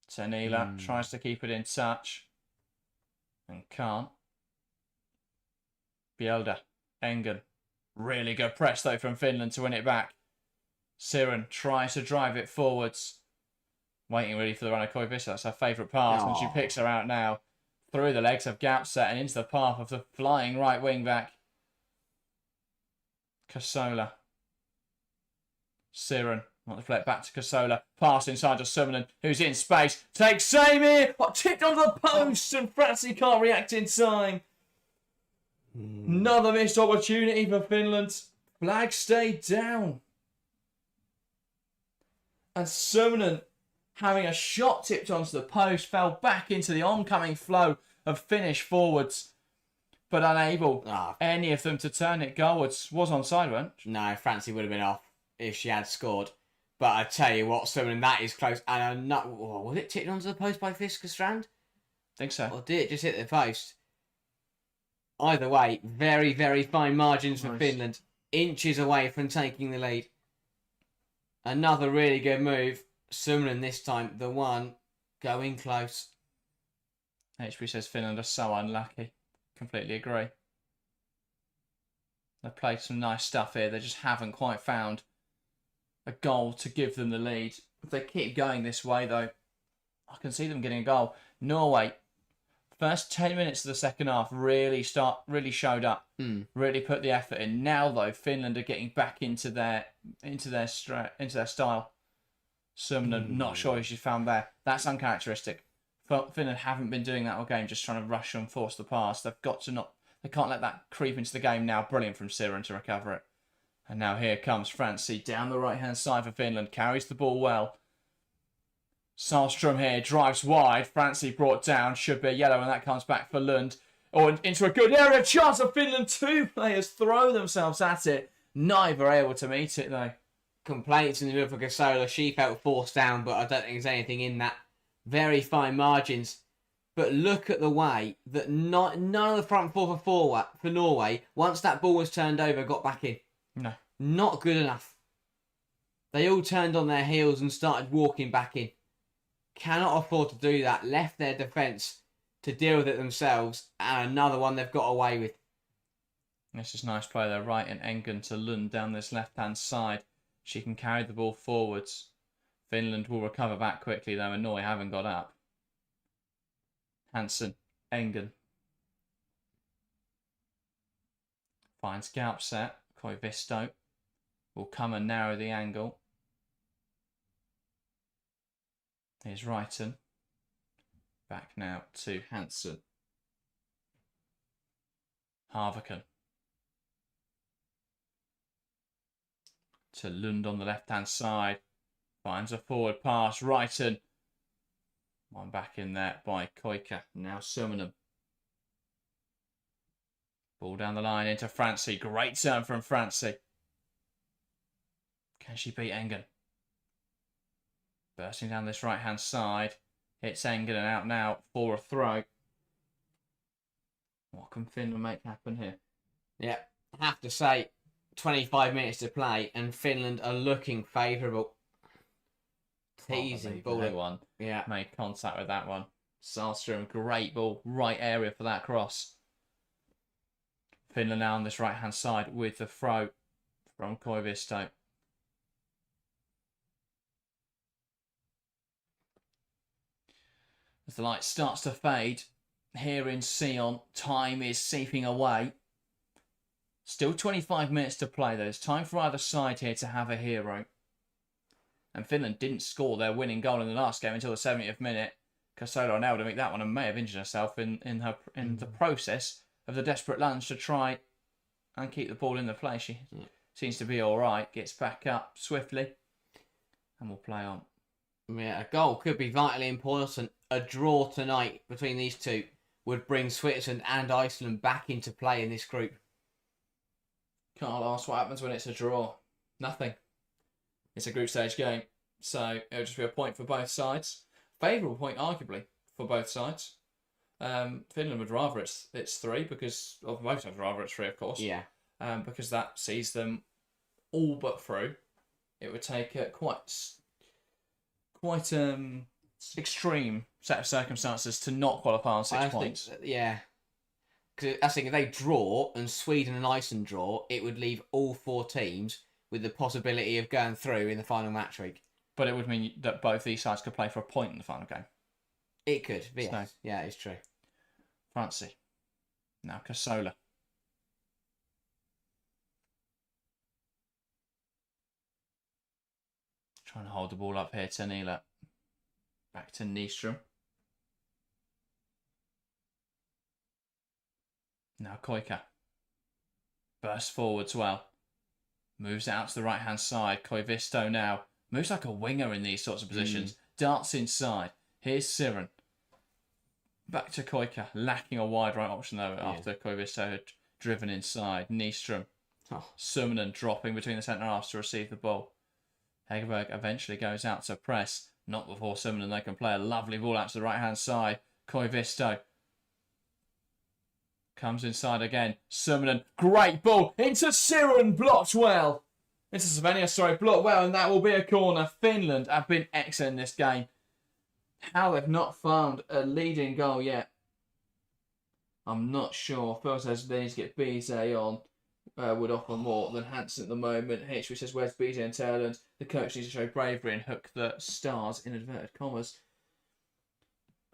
Ternila tries to keep it in touch. And can't. Bjelda. Engen. Really good press, though, from Finland to win it back. Siren tries to drive it forwards. Waiting really for the run of Koivisto. That's her favourite pass, and she picks her out now. Through the legs of Gaupset and into the path of the flying right wing back. Kasola. Siren. Want to play it back to Kasola. Pass inside to Summonen, who's in space. Takes aim here. Tipped onto the post, and Francie can't react in time. Another missed opportunity for Finland. Flag stayed down. And Summonen, having a shot tipped onto the post, fell back into the oncoming flow of Finnish forwards, but unable any of them to turn it goalwards. Was onside, weren't she? No, Francie would have been off if she had scored. But I tell you what, Summonen, that is close. And was it tipped onto the post by Fiskerstrand? Think so. Or did it just hit the post? Either way, very, very fine margins for Finland. Inches away from taking the lead. Another really good move. Summonen this time, the one going close. HP says Finland are so unlucky. Completely agree. They've played some nice stuff here. They just haven't quite found a goal to give them the lead. If they keep going this way, though, I can see them getting a goal. Norway, first 10 minutes of the second half really showed up. Really put the effort in. Now, though, Finland are getting back into their style. Summonen, not sure who she found there. That's uncharacteristic. Finland haven't been doing that all game, just trying to rush and force the pass. They can't let that creep into the game now. Brilliant from Siren to recover it. And now here comes Francie down the right-hand side for Finland. Carries the ball well. Sahlström here drives wide. Francie brought down. Should be a yellow, and that comes back for Lund. Into a good area. Chance of Finland. Two players throw themselves at it. Neither able to meet it, though. Complaints in the middle for Kasola. She felt forced down, but I don't think there's anything in that. Very fine margins. But look at the way that none of the front four for Norway, once that ball was turned over, got back in. No. Not good enough. They all turned on their heels and started walking back in. Cannot afford to do that. Left their defence to deal with it themselves. And another one they've got away with. This is nice play there. Right and Engen to Lund down this left-hand side. She can carry the ball forwards. Finland will recover back quickly, though, and Norway haven't got up. Hansen, Engen. Finds Gaupset. Koivisto will come and narrow the angle. Here's Reiten. Back now to Hansen. Harviken. to Lund on the left-hand side. Finds a forward pass. Righton. One back in there by Koika. Now Summonen. Ball down the line into Francie. Great turn from Francie. Can she beat Engen? Bursting down this right-hand side. Hits Engen and out now for a throw. What can Finland make happen here? Yeah, I have to say, 25 minutes to play and Finland are looking favourable. Teasing ball. One. Yeah. Made contact with that one. Sahlström, great ball. Right area for that cross. Finland now on this right-hand side with the throw from Koivisto. As the light starts to fade, here in Sion, time is seeping away. Still 25 minutes to play. There's time for either side here to have a hero. And Finland didn't score their winning goal in the last game until the 70th minute. Casola now to make that one and may have injured herself in the process of the desperate lunge to try and keep the ball in the play. She seems to be all right. Gets back up swiftly, and we'll play on. Yeah, a goal could be vitally important. A draw tonight between these two would bring Switzerland and Iceland back into play in this group. Can't ask what happens when it's a draw. Nothing. It's a group stage game, so it'll just be a point for both sides. Favourable point, arguably, for both sides. Finland would rather it's 3 because, or both sides would rather it's 3, of course. Yeah. Because that sees them all but through. It would take a quite extreme set of circumstances to not qualify on 6 points. Yeah. Because I think if they draw and Sweden and Iceland draw, it would leave all 4 teams with the possibility of going through in the final match week. But it would mean that both these sides could play for a point in the final game. It could, yes. So, yeah, it's true. Francie. Now Casola. Trying to hold the ball up here to Nila. Back to Nystrom. Now Koika. Bursts forwards well. Moves out to the right-hand side. Koivisto now. Moves like a winger in these sorts of positions. Darts inside. Here's Siren. Back to Koika. Lacking a wide right option though after Koivisto had driven inside. Nystrom. Summonen dropping between the centre halves to receive the ball. Hegerberg eventually goes out to press. Not before Summonen. They can play a lovely ball out to the right-hand side. Koivisto. Comes inside again. Summonen. Great ball. Into Siren. Blocked well. Into Slovenia, sorry. Blocked well. And that will be a corner. Finland have been excellent in this game. How they've not found a leading goal yet, I'm not sure. Phil says they need to get Bizet on. Would offer more than Hansen at the moment. Hitchwood says, where's Bizet and Turland? The coach needs to show bravery and hook the stars in inverted commas.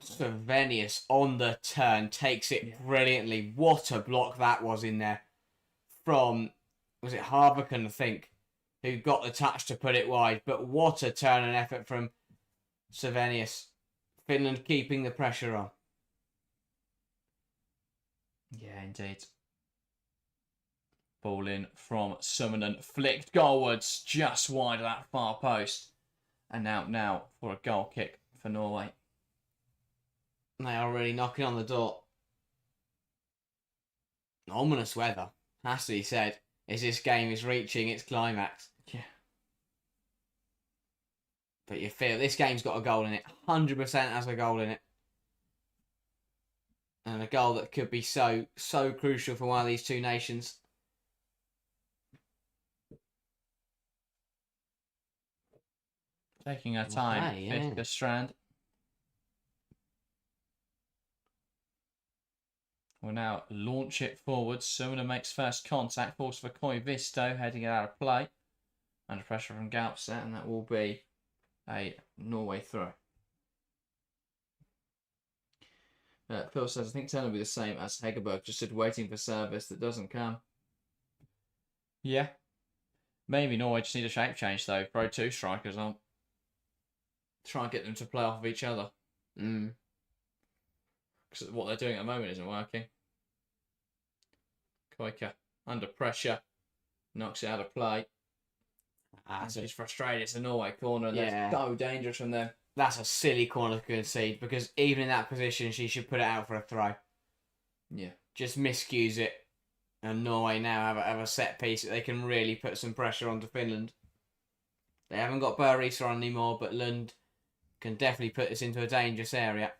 Slovenius on the turn takes it brilliantly. What a block that was in there from, was it Harvikan, I think, who got the touch to put it wide. But what a turn and effort from Slovenius. Finland keeping the pressure on. Yeah, indeed. Ball in from Summonen. Flicked goalwards just wide of that far post. And now for a goal kick for Norway. They are really knocking on the door. Ominous weather, has to be said, as this game is reaching its climax. Yeah. But you feel this game's got a goal in it. 100% has a goal in it. And a goal that could be so crucial for one of these two nations. Taking her time. Okay, yeah. Fifth strand. We'll now launch it forward. Summonen makes first contact. Force for Koivisto, heading it out of play. Under pressure from Gaupset, and that will be a Norway throw. Phil says, I think Turner will be the same as Hegerberg, just stood waiting for service that doesn't come. Yeah. Maybe Norway just need a shape change, though. Throw 2 strikers on. Try and get them to play off of each other. Because what they're doing at the moment isn't working. Koika under pressure. Knocks it out of play. That's She's frustrated. It's a Norway corner, and Yeah. they're so dangerous from them. That's a silly corner to concede, because even in that position, she should put it out for a throw. Yeah. Just miscues it, and Norway now have a set piece that they can really put some pressure onto Finland. They haven't got Burisa on anymore, but Lund can definitely put this into a dangerous area.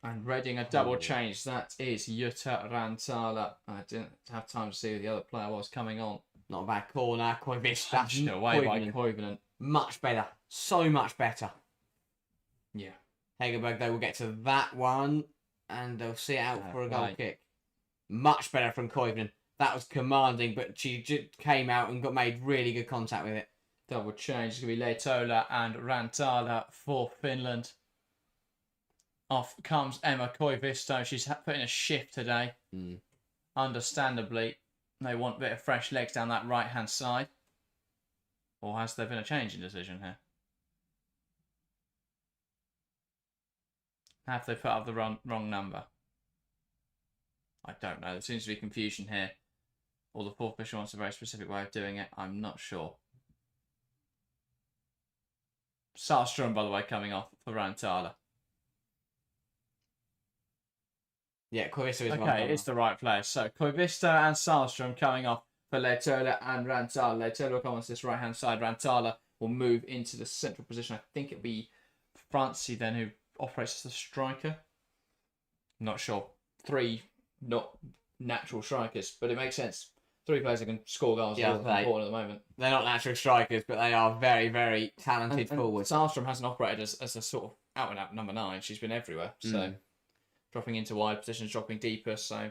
And Reading a double change. That is Jutta Rantala. I didn't have time to see who the other player was coming on. Not a bad corner. Koivisto. Punched away by Koivunen. Much better. So much better. Yeah. Hegerberg, they will get to that one, and they'll see it out for a goal kick. Much better from Koivunen. That was commanding, but she just came out and got made really good contact with it. Double change. It's going to be Lehtola and Rantala for Finland. Off comes Emma Koivisto. She's put in a shift today. Understandably, they want a bit of fresh legs down that right-hand side. Or has there been a change in decision here? Have they put up the wrong number? I don't know. There seems to be confusion here. Or the fourth official wants a very specific way of doing it. I'm not sure. Sahlström, by the way, coming off for Rantala. Yeah, Koivisto is okay, it's the right player. So Koivisto and Sahlström coming off for Lehtola and Rantala. Lehtola will come on this right-hand side. Rantala will move into the central position. I think it'll be Francie then who operates as the striker. Not sure. 3 not natural strikers, but it makes sense. 3 players that can score goals are important at the moment. They're not natural strikers, but they are very, very talented and forwards. Sahlström hasn't operated as a sort of out-and-out number 9. She's been everywhere. So dropping into wide positions, dropping deeper, so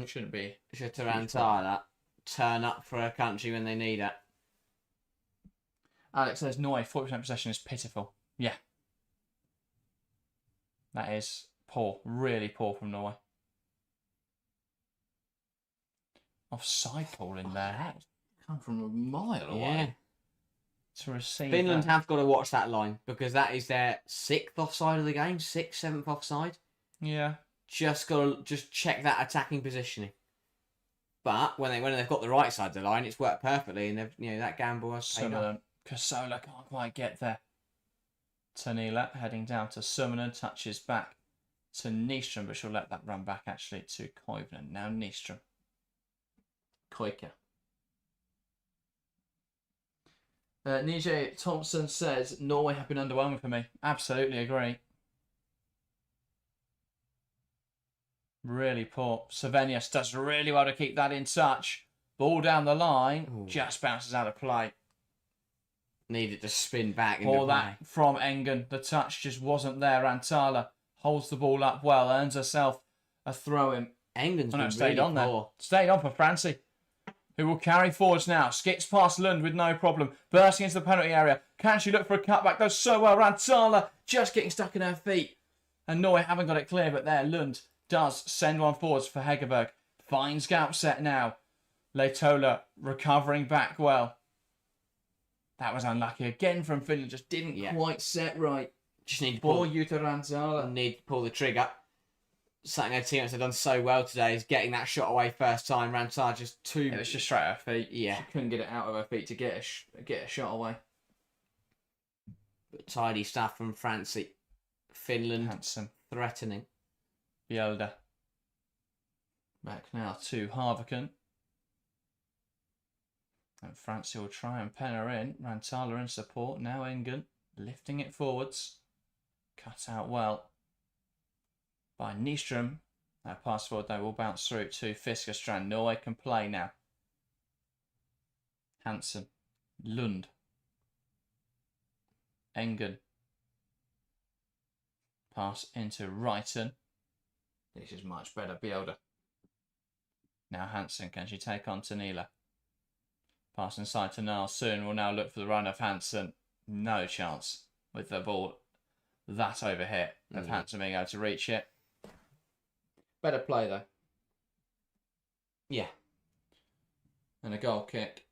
shouldn't be. Jutta Rantala turn up for a country when they need it. Alex says Norway 40% possession is pitiful. Yeah. That is poor. Really poor from Norway. Offside call in there. Come from a mile away. Yeah. To receive Finland that. have got to watch that line, because that is their 6th offside of the game, 6th, 7th offside. Yeah. Just got to check that attacking positioning. But when they've got the right side of the line, it's worked perfectly, and that gamble has paid off. Kasola can't quite get there. Tanila heading down to Summonen, touches back to Nyström, but she'll let that run back actually to Koivunen. Now Nyström. Koika. Nije Thompson says Norway have been underwhelming for me. Absolutely agree. Really poor. Savenius does really well to keep that in touch. Ball down the line. Ooh. Just bounces out of play. Needed to spin back. Or that from Engen. The touch just wasn't there. Rantala holds the ball up well. Earns herself a throw-in. Engen's been stayed really on poor. there. Stayed on for Francie, who will carry forwards now. Skips past Lund with no problem. Bursting into the penalty area. Can she look for a cutback? Does so well. Rantala just getting stuck in her feet. And Norway haven't got it clear, but there Lund does send one forwards for Hegerberg. Finds gap set now. Lehtola recovering back well. That was unlucky again from Finland. Just didn't quite set right. Just need to pull Jutta Rantala. Need to pull the trigger. Something their teammates have done so well today is getting that shot away first time. Rantala just too. It was just straight at her feet. Yeah, she couldn't get it out of her feet to get a shot away. But tidy stuff from Francie. Finland handsome, threatening. Bjelda. Back now to Harviken. And Francie will try and pen her in. Rantala in support. Now Engen lifting it forwards. Cut out well by Nyström. That pass forward though will bounce through to Fiskerstrand. Norway can play now. Hansen. Lund. Engen. Pass into Wrighton. This is much better. Bjelda. Now Hansen. Can she take on Tanila? Pass inside to Niall soon. Will now look for the run of Hansen. No chance with the ball that over here of Hansen being able to reach it. Better play though. Yeah. And a goal kick.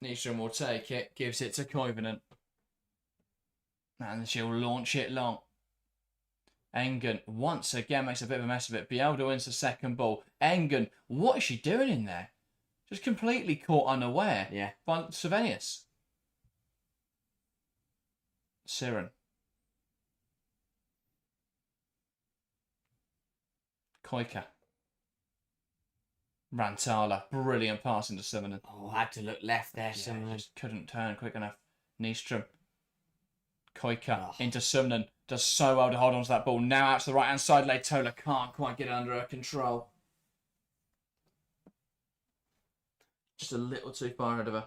Nyström will take it. Gives it to Koivunen. And she'll launch it long. Engen once again makes a bit of a mess of it. Bjelda wins the second ball. Engen, what is she doing in there? Just completely caught unaware. Yeah. By Slovenius. Siren. Koika. Rantala. Brilliant pass into Simonen. Oh, had to look left there, Simonen. Just couldn't turn quick enough. Nystrom. Koika into Simonen. Does so well to hold on to that ball. Now out to the right-hand side. Leitola can't quite get it under her control. Just a little too far ahead of her.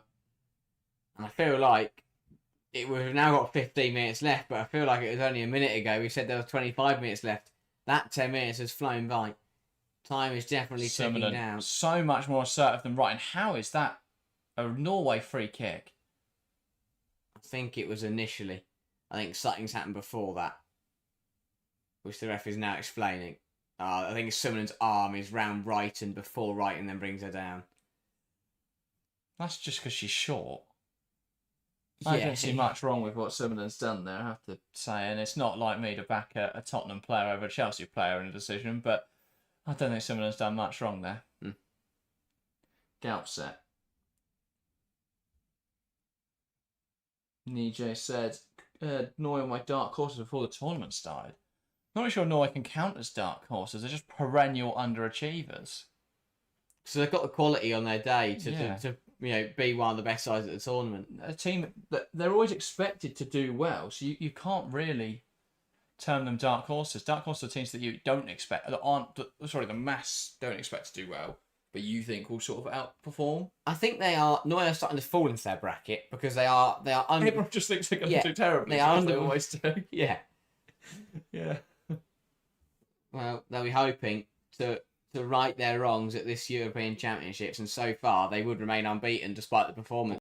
And I feel like we've now got 15 minutes left, but I feel like it was only a minute ago. We said there was 25 minutes left. That 10 minutes has flown by. Time is definitely ticking down. So much more assertive than right. And how is that a Norway free kick? I think it was initially. I think something's happened before that, which the ref is now explaining. I think Simonen's arm is round right and before right and then brings her down. That's just because she's short. I don't see much wrong with what Simonen's done there, I have to say. And it's not like me to back a Tottenham player over a Chelsea player in a decision, but I don't think Simonen's done much wrong there. Galp set. Nije said, Norway were my dark horses before the tournament started. Not really sure Norway can count as dark horses. They're just perennial underachievers. So they've got the quality on their day to be one of the best sides at the tournament. A team that they're always expected to do well, so you can't really term them dark horses. Dark horses are teams that you don't expect, the mass don't expect to do well, but you think will sort of outperform. I think Norway are starting to fall into their bracket because they are under. Everyone just thinks they're going to do terribly. They always do. Yeah. Yeah. Well, they'll be hoping to right their wrongs at this European Championships, and so far they would remain unbeaten despite the performance.